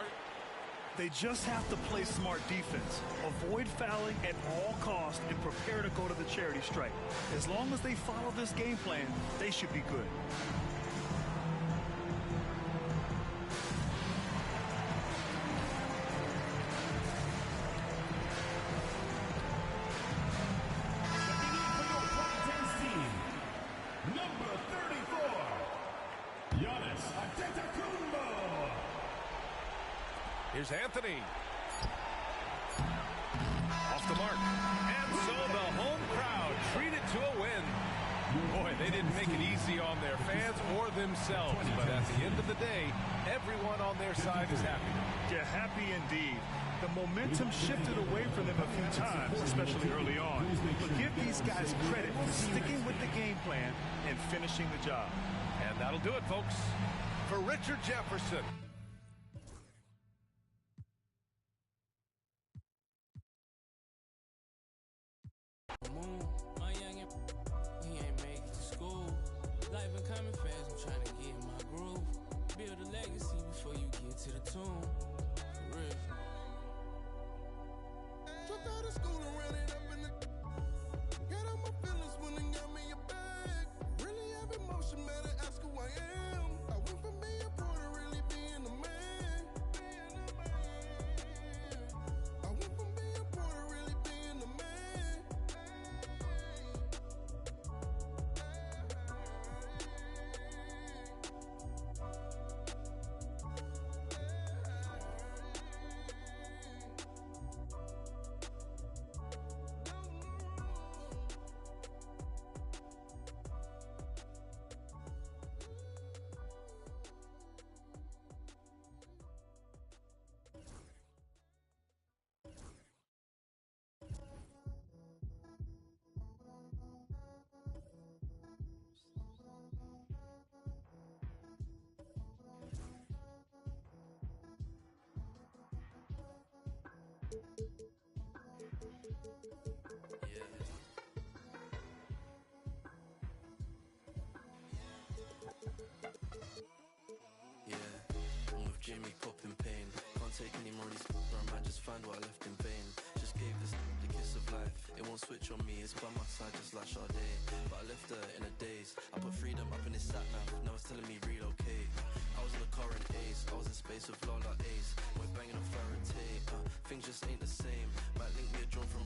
They just have to play smart defense, avoid fouling at all costs, and prepare to go to the charity stripe. As long as they follow this game plan, they should be good. Here's Anthony. Off the mark. And so the home crowd treated to a win. Boy, they didn't make it easy on their fans or themselves. But at the end of the day, everyone on their side is happy. Yeah, happy indeed. The momentum shifted away from them a few times, especially early on. But give these guys credit for sticking with the game plan and finishing the job. And that'll do it, folks. For Richard Jefferson. My youngin', he ain't make it to school. Life been coming fast, I'm trying to get in my groove. Build a legacy before you get to the tomb. For real. Dropped out of school and ran it up in the. Got out my feelings when they got me a bag. Really have emotion, better ask who I am. I went from being poor to really being a man. I went from being poor to really being a man. Jimmy popping pain. Can't take any more of these or I might just find what I left in vain. Just gave this the kiss of life. It won't switch on me, it's by my side just like Sade. But I left her in a daze. I put freedom up in his sat nav, now it's telling me relocate. I was in the car in Ace, I was in space with Lola Ace. We're banging on Faraday, things just ain't the same. Might link me a drone from,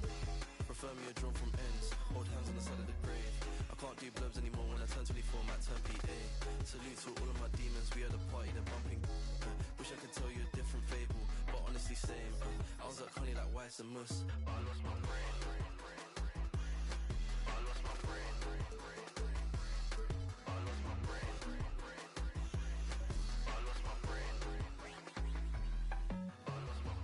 prefer me a drone from ends. Hold hands on the side of the grave. I can't do blurbs anymore when I turn 24, might turn PA. Salute to all of my demons, we had a party, they're bumping. Wish I could tell you a different fable, but honestly same. I was at Connie like Weiss and Mus. I lost my brain. I lost my brain. I lost my brain. I lost my brain. I lost my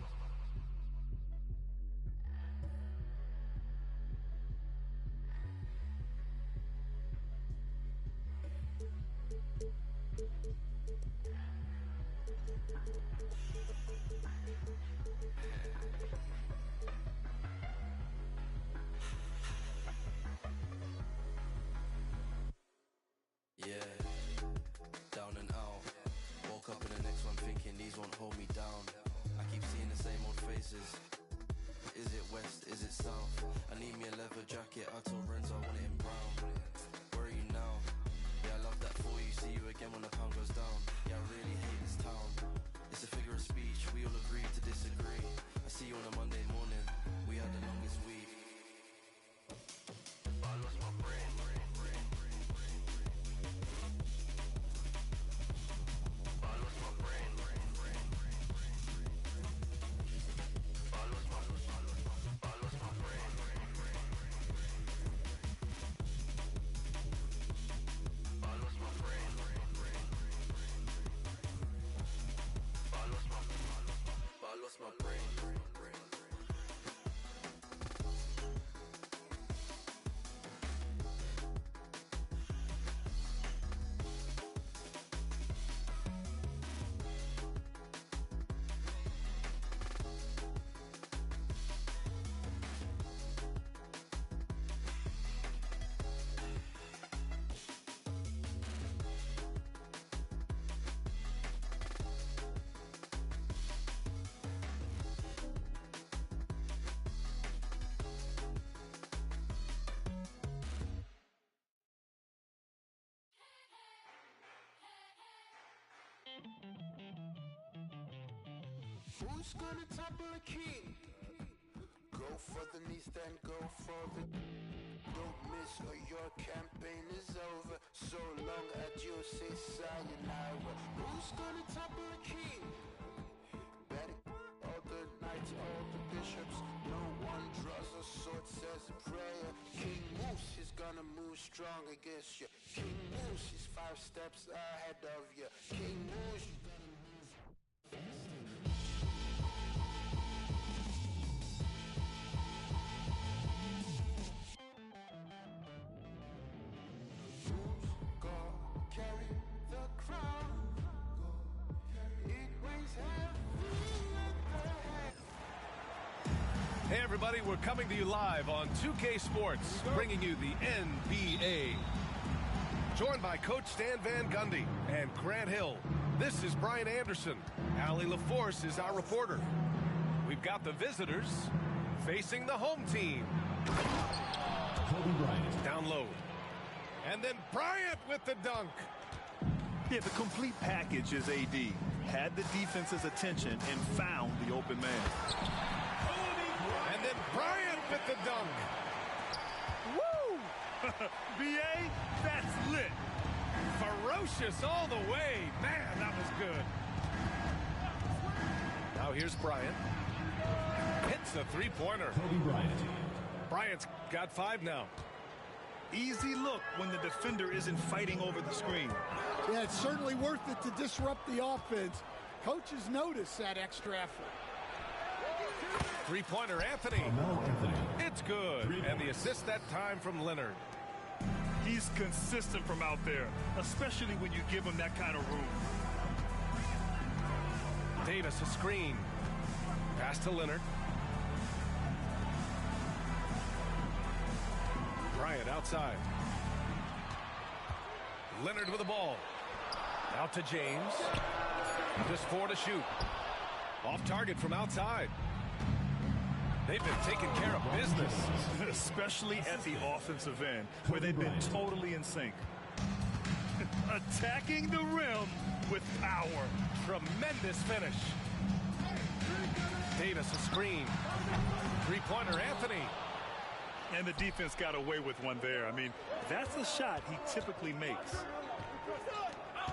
yeah, down and out. Woke up in the next one thinking these won't hold me down. I keep seeing the same old faces. Is it west, is it south? I need me a leather jacket, I told Renzo I want it in brown. Where are you now? Yeah, I love that for you, see you again when the pound goes down. Yeah, I really hate this town. It's a figure of speech, we all agree to disagree. I see you on a Monday morning, we had the longest week. I lost my brain. My brain. Who's gonna topple a king? Go for the knees, then go for the... Don't miss or your campaign is over. So long adieu, say sayonara. Who's gonna topple a king? Better all the knights, all the bishops. No one draws a sword, says a prayer. King Moose is gonna move strong against you. King Moose is 5 steps ahead of you. King Moose, you're gonna move fast. Carry the crown. It weighs heavy at the head. Hey everybody, we're coming to you live on 2K Sports, bringing you the NBA. Joined by Coach Stan Van Gundy and Grant Hill. This is Brian Anderson. Allie LaForce is our reporter. We've got the visitors facing the home team. Kobe Bryant. Down low. And then Bryant with the dunk. Yeah, the complete package is AD. Had the defense's attention and found the open man. And then Bryant with the dunk. Woo! BA, that's lit. Ferocious all the way. Man, that was good. Now here's Bryant. Hits a three-pointer. Kobe Bryant. Bryant's got 5 now. Easy look when the defender isn't fighting over the screen. Yeah, it's certainly worth it to disrupt the offense. Coaches notice that extra effort. Three-pointer, Anthony. It's good. And the assist that time from Leonard. He's consistent from out there, especially when you give him that kind of room. Davis, a screen. Pass to Leonard. Bryant outside. Leonard with the ball. Out to James. Just 4 to shoot. Off target from outside. They've been taking care of business. Especially at the offensive end, where they've been totally in sync. Attacking the rim with power. Tremendous finish. Davis a screen. Three-pointer Anthony. And the defense got away with one there. I mean, that's a shot he typically makes.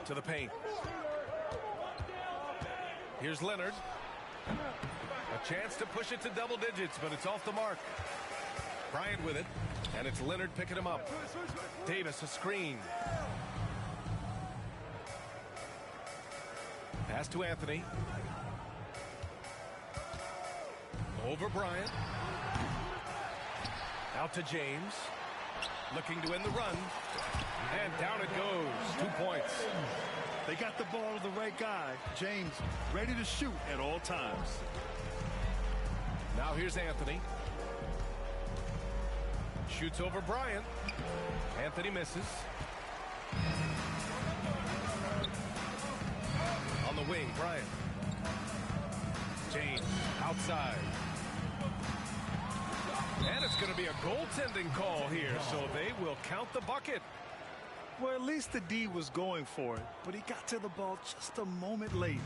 To the paint. Here's Leonard. A chance to push it to double digits, but it's off the mark. Bryant with it, and it's Leonard picking him up. Davis a screen. Pass to Anthony. Over Bryant. Out to James. Looking to end the run. And down it goes. 2 points. They got the ball to the right guy. James ready to shoot at all times. Now here's Anthony. Shoots over Bryant. Anthony misses. On the wing, Bryant. James outside. And it's going to be a goaltending call here, so they will count the bucket. Well, at least the D was going for it, but he got to the ball just a moment late.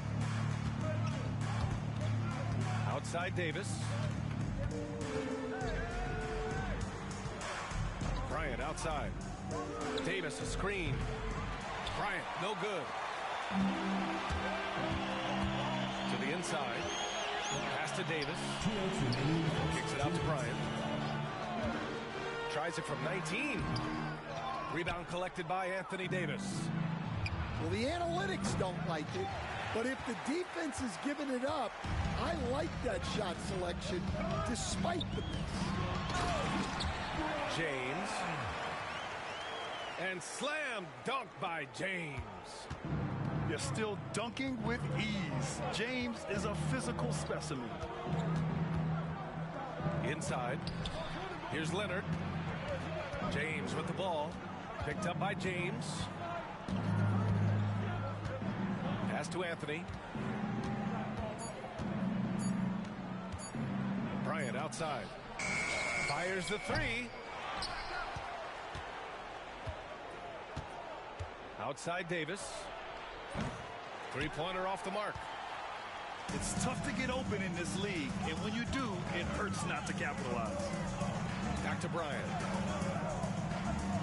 Outside Davis. Bryant outside. Davis a screen. Bryant no good. To the inside. Pass to Davis. Kicks it out to Bryant. Tries it from 19. Rebound collected by Anthony Davis. Well, the analytics don't like it, but if the defense is giving it up, I like that shot selection despite the James. And slam dunk by James. You're still dunking with ease. James is a physical specimen. Inside. Here's Leonard. James with the ball. Picked up by James. Pass to Anthony. Bryant outside. Fires the three. Outside Davis. Three-pointer off the mark. It's tough to get open in this league, and when you do, it hurts not to capitalize. Back to Bryant.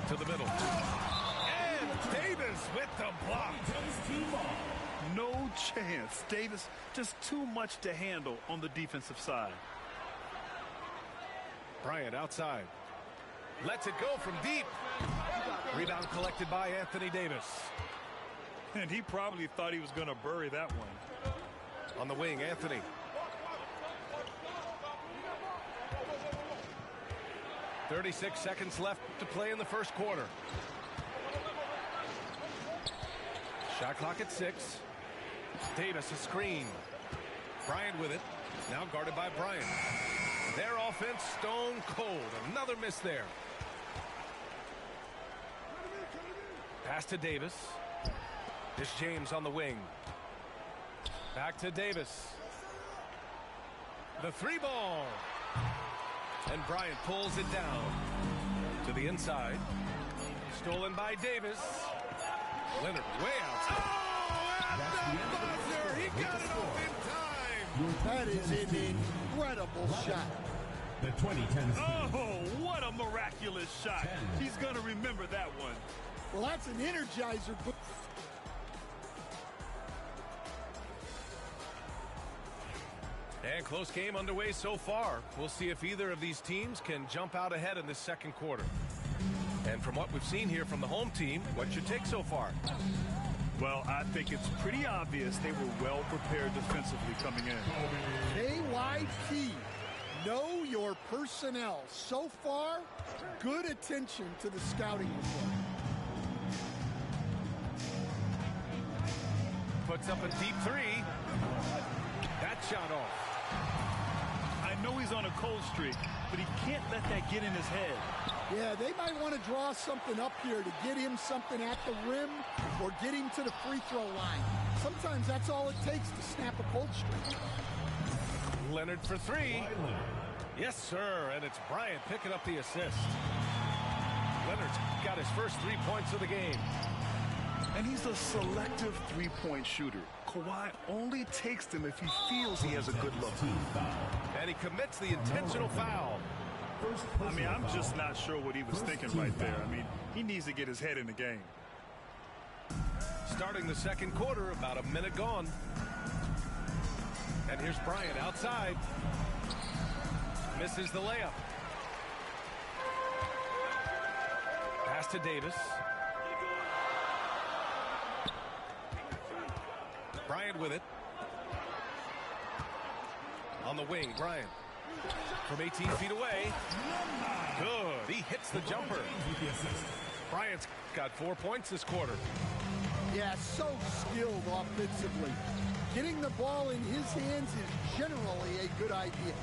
To the middle. And Davis with the block. No chance. Davis just too much to handle on the defensive side. Bryant outside. Lets it go from deep. Rebound collected by Anthony Davis. And he probably thought he was going to bury that one. On the wing, Anthony. .36 seconds left to play in the first quarter. Shot clock at 6. Davis a screen. Bryant with it. Now guarded by Bryant. Their offense stone cold. Another miss there. Pass to Davis. This James on the wing. Back to Davis. The three ball. And Bryant pulls it down. To the inside. Stolen by Davis. Leonard way outside. Oh, at the buzzer. He got it off in time. That is an incredible shot. The 2010. Oh, what a miraculous shot. He's going to remember that one. Well, that's an energizer. And close game underway so far. We'll see if either of these teams can jump out ahead in this second quarter. And from what we've seen here from the home team, what's your take so far? Well, I think it's pretty obvious they were well prepared defensively coming in. KYP, know your personnel. So far, good attention to the scouting report. Puts up a deep three. That shot off. I know he's on a cold streak, but he can't let that get in his head. Yeah, they might want to draw something up here to get him something at the rim or get him to the free throw line. Sometimes that's all it takes to snap a cold streak. Leonard for three. Yes, sir, and it's Bryant picking up the assist. Leonard's got his first 3 points of the game. And he's a selective three-point shooter. Kawhi only takes them if he feels he has a good look. And he commits the intentional foul. I mean, I'm just not sure what he was thinking right there. I mean, he needs to get his head in the game. Starting the second quarter, about a minute gone. And here's Bryant outside. Misses the layup. Pass to Davis. Bryant with it. On the wing, Bryant. From 18 feet away. Good. He hits the jumper. Bryant's got 4 points this quarter. Yeah, so skilled offensively. Getting the ball in his hands is generally a good idea.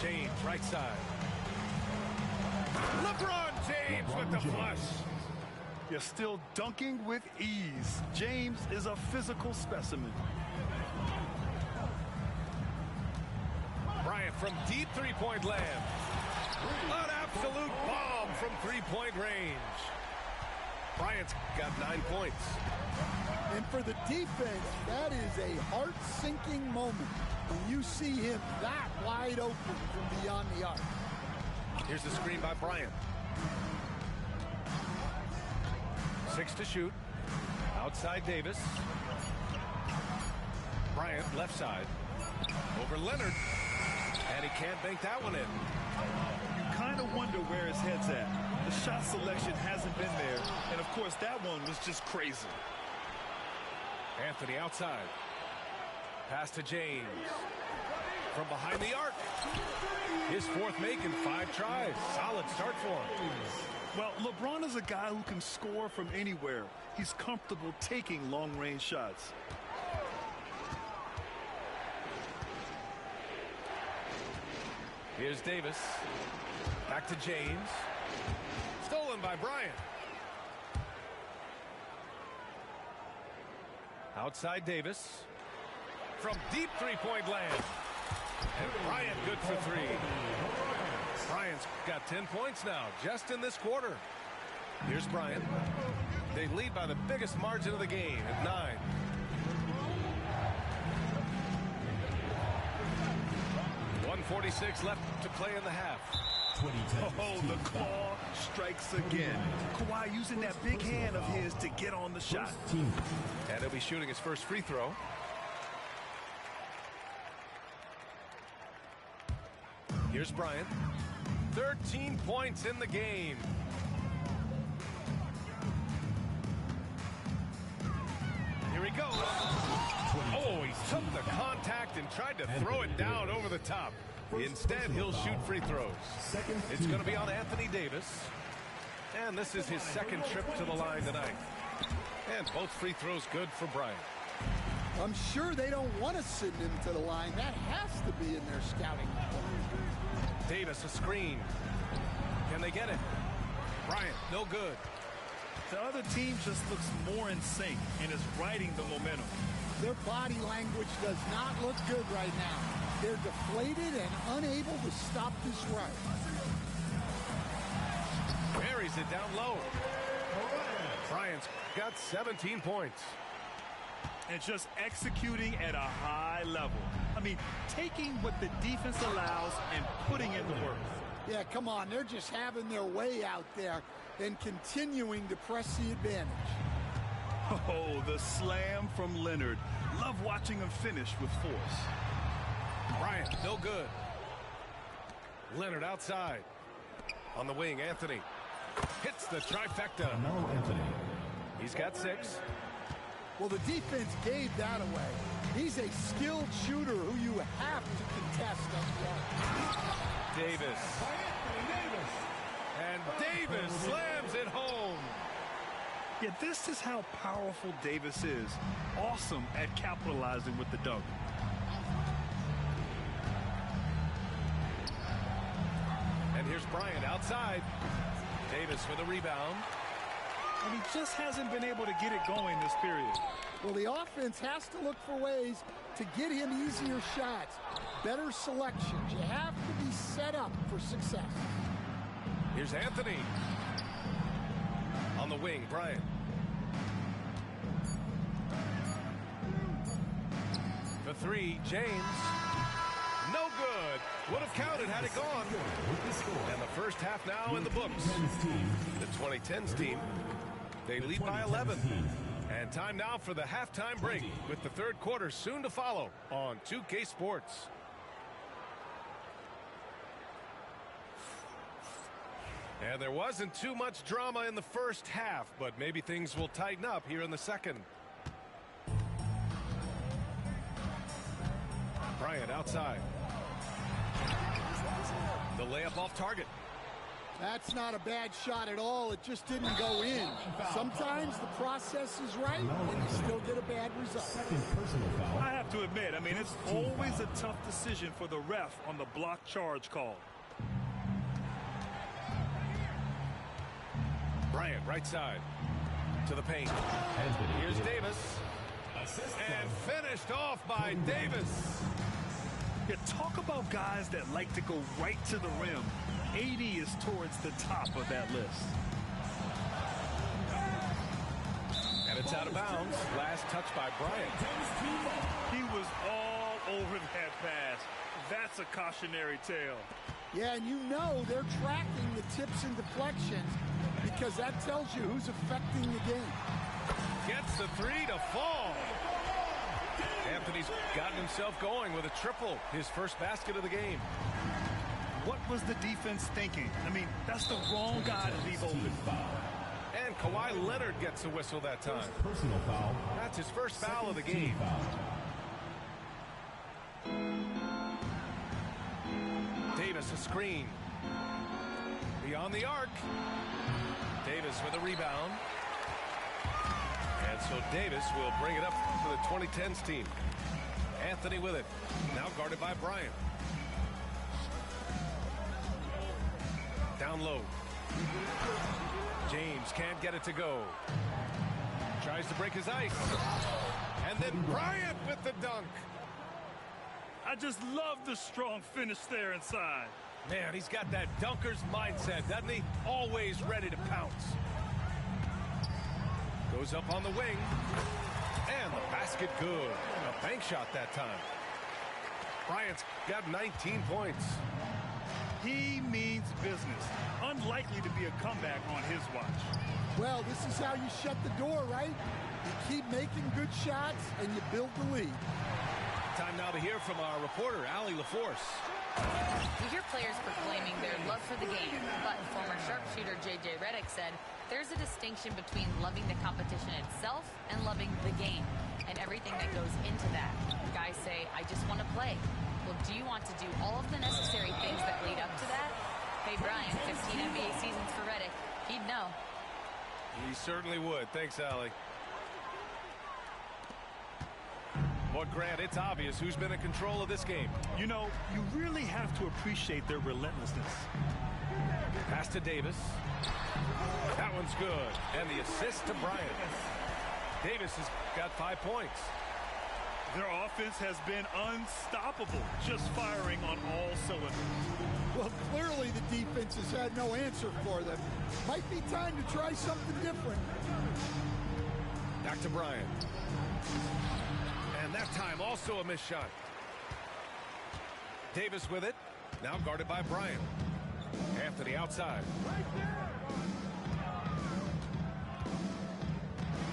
James, right side. LeBron James with the flush. You're still dunking with ease. James is a physical specimen. Bryant from deep three-point land. An absolute bomb from three-point range. Bryant's got 9 points. And for the defense, that is a heart-sinking moment when you see him that wide open from beyond the arc. Here's the screen by Bryant. 6 to shoot. Outside Davis. Bryant left side. Over Leonard. And he can't bank that one in. You kind of wonder where his head's at. The shot selection hasn't been there. And, of course, that one was just crazy. Anthony outside. Pass to James. From behind the arc. His fourth make in 5 tries. Solid start for him. Well, LeBron is a guy who can score from anywhere. He's comfortable taking long-range shots. Here's Davis. Back to James. Stolen by Bryant. Outside Davis. From deep three-point land. And Bryant good for 3. Bryant's got 10 points now, just in this quarter. Here's Bryant. They lead by the biggest margin of the game at 9. .146 left to play in the half. Oh, the claw strikes again. Kawhi using that big hand of his to get on the shot. And he'll be shooting his first free throw. Here's Bryant. 13 points in the game. Here he goes. Oh, he took the contact and tried to throw it down over the top. Instead, he'll shoot free throws. It's going to be on Anthony Davis. And this is his second trip to the line tonight. And both free throws good for Bryant. I'm sure they don't want to send him to the line. That has to be in their scouting. Davis, a screen. Can they get it? Bryant, no good. The other team just looks more in sync and is riding the momentum. Their body language does not look good right now. They're deflated and unable to stop this run. Buries it down low. Bryant's got 17 points. And just executing at a high level. I mean, taking what the defense allows and putting in the work. Yeah, come on. They're just having their way out there and continuing to press the advantage. Oh, the slam from Leonard. Love watching him finish with force. Bryant, no good. Leonard outside. On the wing, Anthony. Hits the trifecta. No, Anthony. He's got 6. Well, the defense gave that away. He's a skilled shooter who you have to contest at the arc. Davis. And Davis slams it home. Yeah, this is how powerful Davis is. Awesome at capitalizing with the dunk. And here's Bryant outside. Davis with a rebound. And he just hasn't been able to get it going this period. Well, the offense has to look for ways to get him easier shots, better selections. You have to be set up for success. Here's Anthony. On the wing, Bryant. For three, James. No good. Would have counted had it gone. And the first half now in the books. The 2010s team, they lead by 11. And time now for the halftime break with the third quarter soon to follow on 2K Sports. And there wasn't too much drama in the first half, but maybe things will tighten up here in the second. Bryant outside. The layup off target. That's not a bad shot at all. It just didn't go in. Sometimes the process is right, and you still get a bad result. I have to admit, I mean, it's always a tough decision for the ref on the block charge call. Bryant, right side. To the paint. Here's Davis. And finished off by Davis. Yeah, talk about guys that like to go right to the rim. 80 is towards the top of that list. And it's out of bounds. Last touch by Bryant. He was all over that pass. That's a cautionary tale. Yeah, and you know they're tracking the tips and deflections because that tells you who's affecting the game. Gets the three to fall. Anthony's gotten himself going with a triple, his first basket of the game. What was the defense thinking? I mean, that's the wrong guy to leave open. And Kawhi Leonard gets a whistle that time. Personal foul. That's his first foul of the game. Davis a screen. Beyond the arc. Davis with a rebound. And so Davis will bring it up for the 2010s team. Anthony with it. Now guarded by Bryant. Down low. James can't get it to go. Tries to break his ice. And then Bryant with the dunk. I just love the strong finish there inside. Man, he's got that dunker's mindset, doesn't he? Always ready to pounce. Goes up on the wing. And the basket good. A bank shot that time. Bryant's got 19 points. He means business. Unlikely to be a comeback on his watch. Well, this is how you shut the door, right? You keep making good shots and you build the lead. Time now to hear from our reporter, Allie LaForce. We hear players proclaiming their love for the game, but former sharpshooter J.J. Redick said there's a distinction between loving the competition itself and loving the game and everything that goes into that. Guys say, I just want to play. Well, do you want to do all of the necessary things that lead up to that? Hey, Brian, 15 NBA seasons for Redick. He'd know. He certainly would. Thanks, Allie. Well, Grant, it's obvious who's been in control of this game. You know, you really have to appreciate their relentlessness. Pass to Davis. That one's good. And the assist to Bryant. Davis has got 5 points. Their offense has been unstoppable, just firing on all cylinders. Well, clearly the defense has had no answer for them. Might be time to try something different. Back to Bryant. And that time also a missed shot. Davis with it. Now guarded by Bryant. Anthony outside.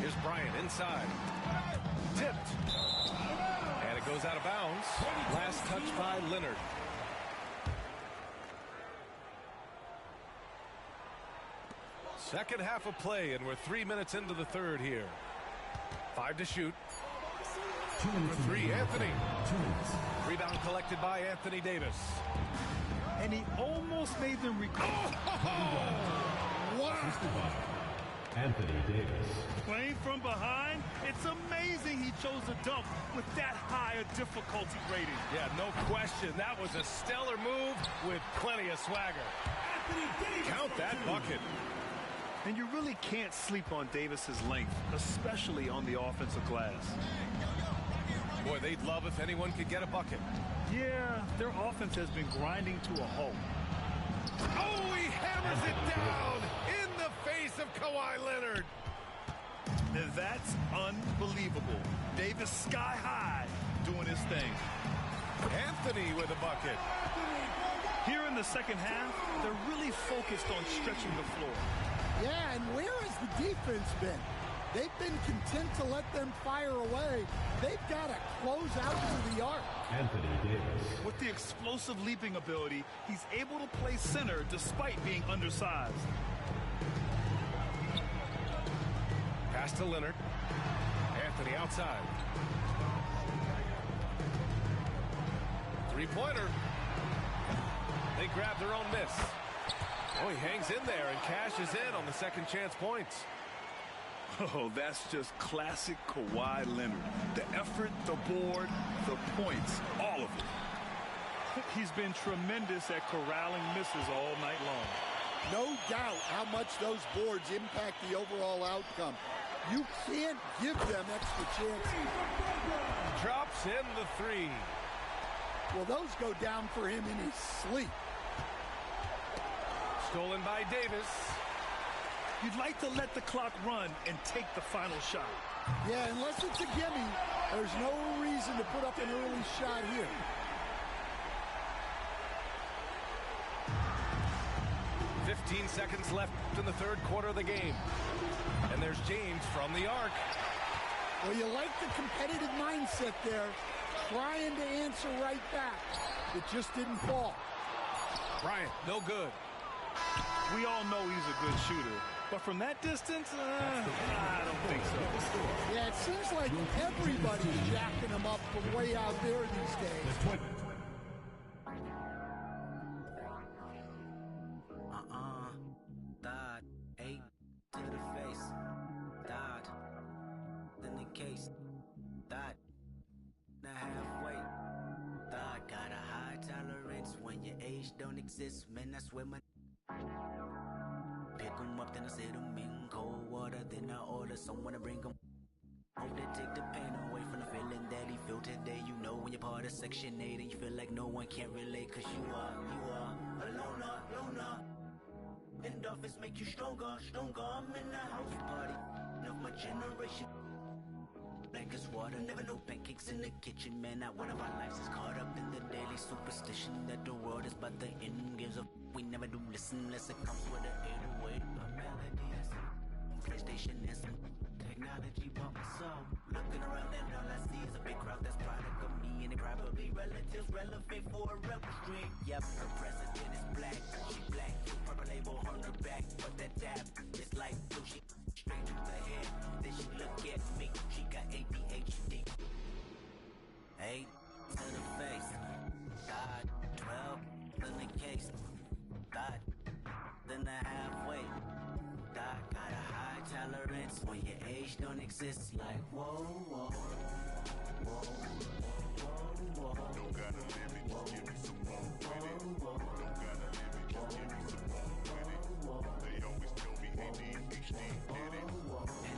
Here's Bryant inside. Tipped. And it goes out of bounds. Last touch by Leonard. Second half of play, and we're 3 minutes into the third here. 5 to shoot. For three, Anthony. Rebound collected by Anthony Davis. And he almost made them recall. Wow. Anthony Davis. Playing from behind, it's amazing he chose a dunk with that high a difficulty rating. Yeah, no question. That was a stellar move with plenty of swagger. Count that bucket. And you really can't sleep on Davis's length, especially on the offensive glass. Boy, they'd love if anyone could get a bucket. Yeah, their offense has been grinding to a halt. Oh, he hammers it down in the face of Kawhi Leonard. And that's unbelievable. Davis sky high doing his thing. Anthony with a bucket. Here in the second half, they're really focused on stretching the floor. Yeah, and where has the defense been? They've been content to let them fire away. They've got to close out to the arc. Anthony Davis. With the explosive leaping ability, he's able to play center despite being undersized. Pass to Leonard. Anthony outside. Three-pointer. They grab their own miss. Oh, he hangs in there and cashes in on the second chance points. Oh, that's just classic Kawhi Leonard. The effort, the board, the points, all of it. He's been tremendous at corralling misses all night long. No doubt how much those boards impact the overall outcome. You can't give them extra chances. Drops in the three. Well, those go down for him in his sleep. Stolen by Davis. You'd like to let the clock run and take the final shot. Yeah, unless it's a gimme, there's no reason to put up an early shot here. "15 seconds left in the third quarter of the game. And there's James from the arc. Well, you like the competitive mindset there, trying to answer right back. It just didn't fall. Bryant, no good. We all know he's a good shooter. But from that distance, I don't think so. Yeah, it seems like everybody's jacking him up from way out there these days. Dot 8 to the face. Dot. Then the case. Dot. Now halfway. Dot got a high tolerance when your age don't exist. Man, I swear my. Pick 'em up, then I sit 'em in cold water. Then I order someone to bring 'em. Hope they take the pain away from the feeling that he felt today. You know when you're part of Section 8 and you feel like no one can relate. Cause you are a loner. Endorphins make you stronger. I'm in the house party of my generation. Black as water, never no pancakes in the kitchen. Man, not one of our lives is caught up in the daily superstition that the world is but the end. Gives a we never do listen unless it comes with an 808, a melody and some PlayStation and some technology bump my soul. Looking around and all I see is a big crowd that's product of me and it probably relatives relevant for a rebel stream. Yep, her president is black, she black, purple label on her back, but that dab is like blue. She straight to the head, then she look at me, she got ADHD. 8 to the face, God, 12 in the case, God, then the halfway, God got a high tolerance when your age don't exist. Like whoa, whoa, whoa, whoa, whoa. Don't gotta limit, just give me some more with it. Don't gotta limit, just give me some more with it. They always tell me ADHD did it. And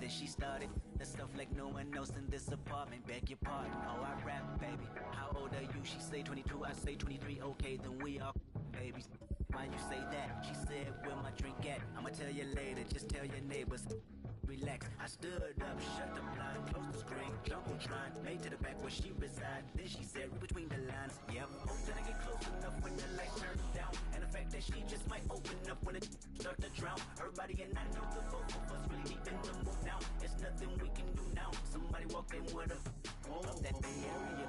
then she started the stuff like no one else in this apartment. Beg your pardon, oh I rap, baby. How old are you? She say 22, I say 23. Okay, then we are babies. Why you say that? She said, where my drink at? I'ma tell you later, just tell your neighbors. Relax, I stood up, shut the blind, closed the screen, Jumbotron, made to the back where she reside. Then she said, read between the lines. Yep, hope that I get close enough when the lights turn down. And the fact that she just might open up when it start to drown. Her body and I know the both of us really deep in the mood now. It's nothing we can do now. Somebody walked in with a of that Bay Area.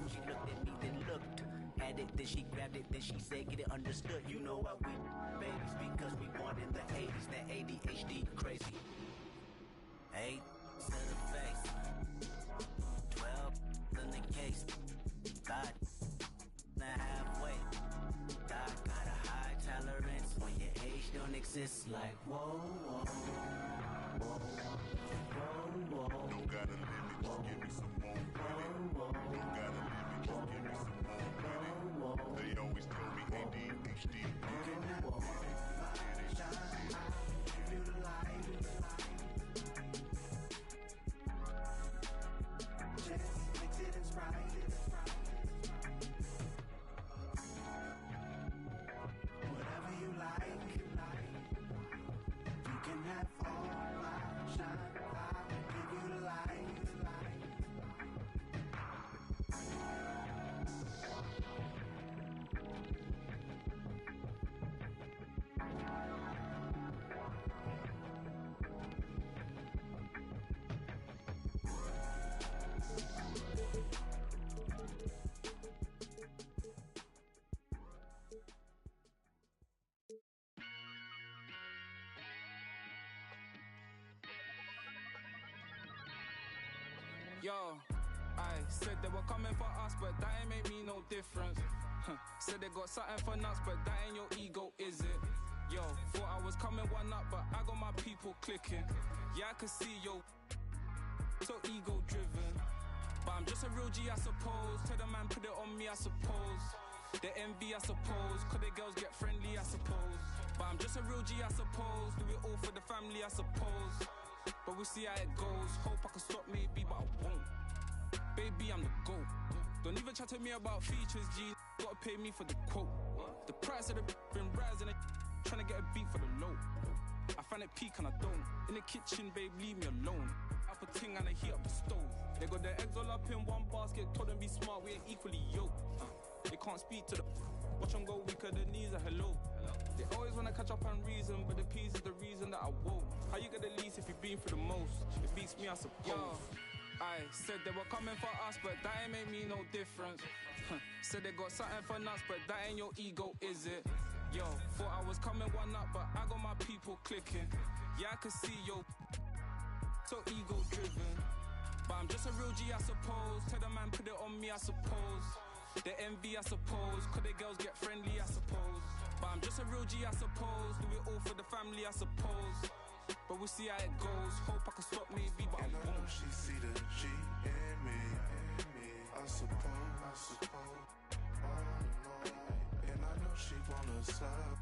She looked at me, then looked at it, then she grabbed it, then she said, get it understood. You know why we babies, because we born in the 80s, that ADHD crazy. 8 to the face, 12 in the case, God, the halfway, God got a high tolerance when your age don't exist. Like whoa, whoa, whoa, whoa, whoa. Don't gotta limit, just give me some more with it. Don't gotta limit, just give me some more with it. They always tell me ADHD did it. Yo, I said they were coming for us, but that ain't make me no difference. Said they got something for nuts, but that ain't your ego, is it? Yo, thought I was coming one up, but I got my people clicking. Yeah, I can see yo, so ego driven. But I'm just a real G, I suppose. Tell the man put it on me, I suppose. The envy, I suppose. Could the girls get friendly, I suppose. But I'm just a real G, I suppose. Do it all for the family, I suppose. But we'll see how it goes. Hope I can stop maybe, but I won't. Baby, I'm the GOAT. Don't even chat to me about features, G. Gotta pay me for the quote. The price of the been rising, trying to get a beat for the low. I find it peak and I don't. In the kitchen, babe, leave me alone. Up a ting and I heat up the stove. They got their eggs all up in one basket. Told them be smart, we ain't equally yoked. They can't speak to the watch them go weaker, the knees are hello. They always wanna catch up and reason, but the peas is the reason that I won't. How you get the least if you've been through the most? It beats me, I suppose. I said they were coming for us, but that ain't make me no difference. Said they got something for nuts, but that ain't your ego, is it? Yo, thought I was coming one up, but I got my people clicking. Yeah, I can see yo, so ego driven. But I'm just a real G, I suppose. Tell the man put it on me, I suppose. The envy, I suppose. Could the girls get friendly, I suppose. But I'm just a real G, I suppose. Do it all for the family, I suppose. But we'll see how it goes. Hope I can stop maybe, but And I I know won't. she see the G in me. I suppose. All in all. And I know she wanna slide.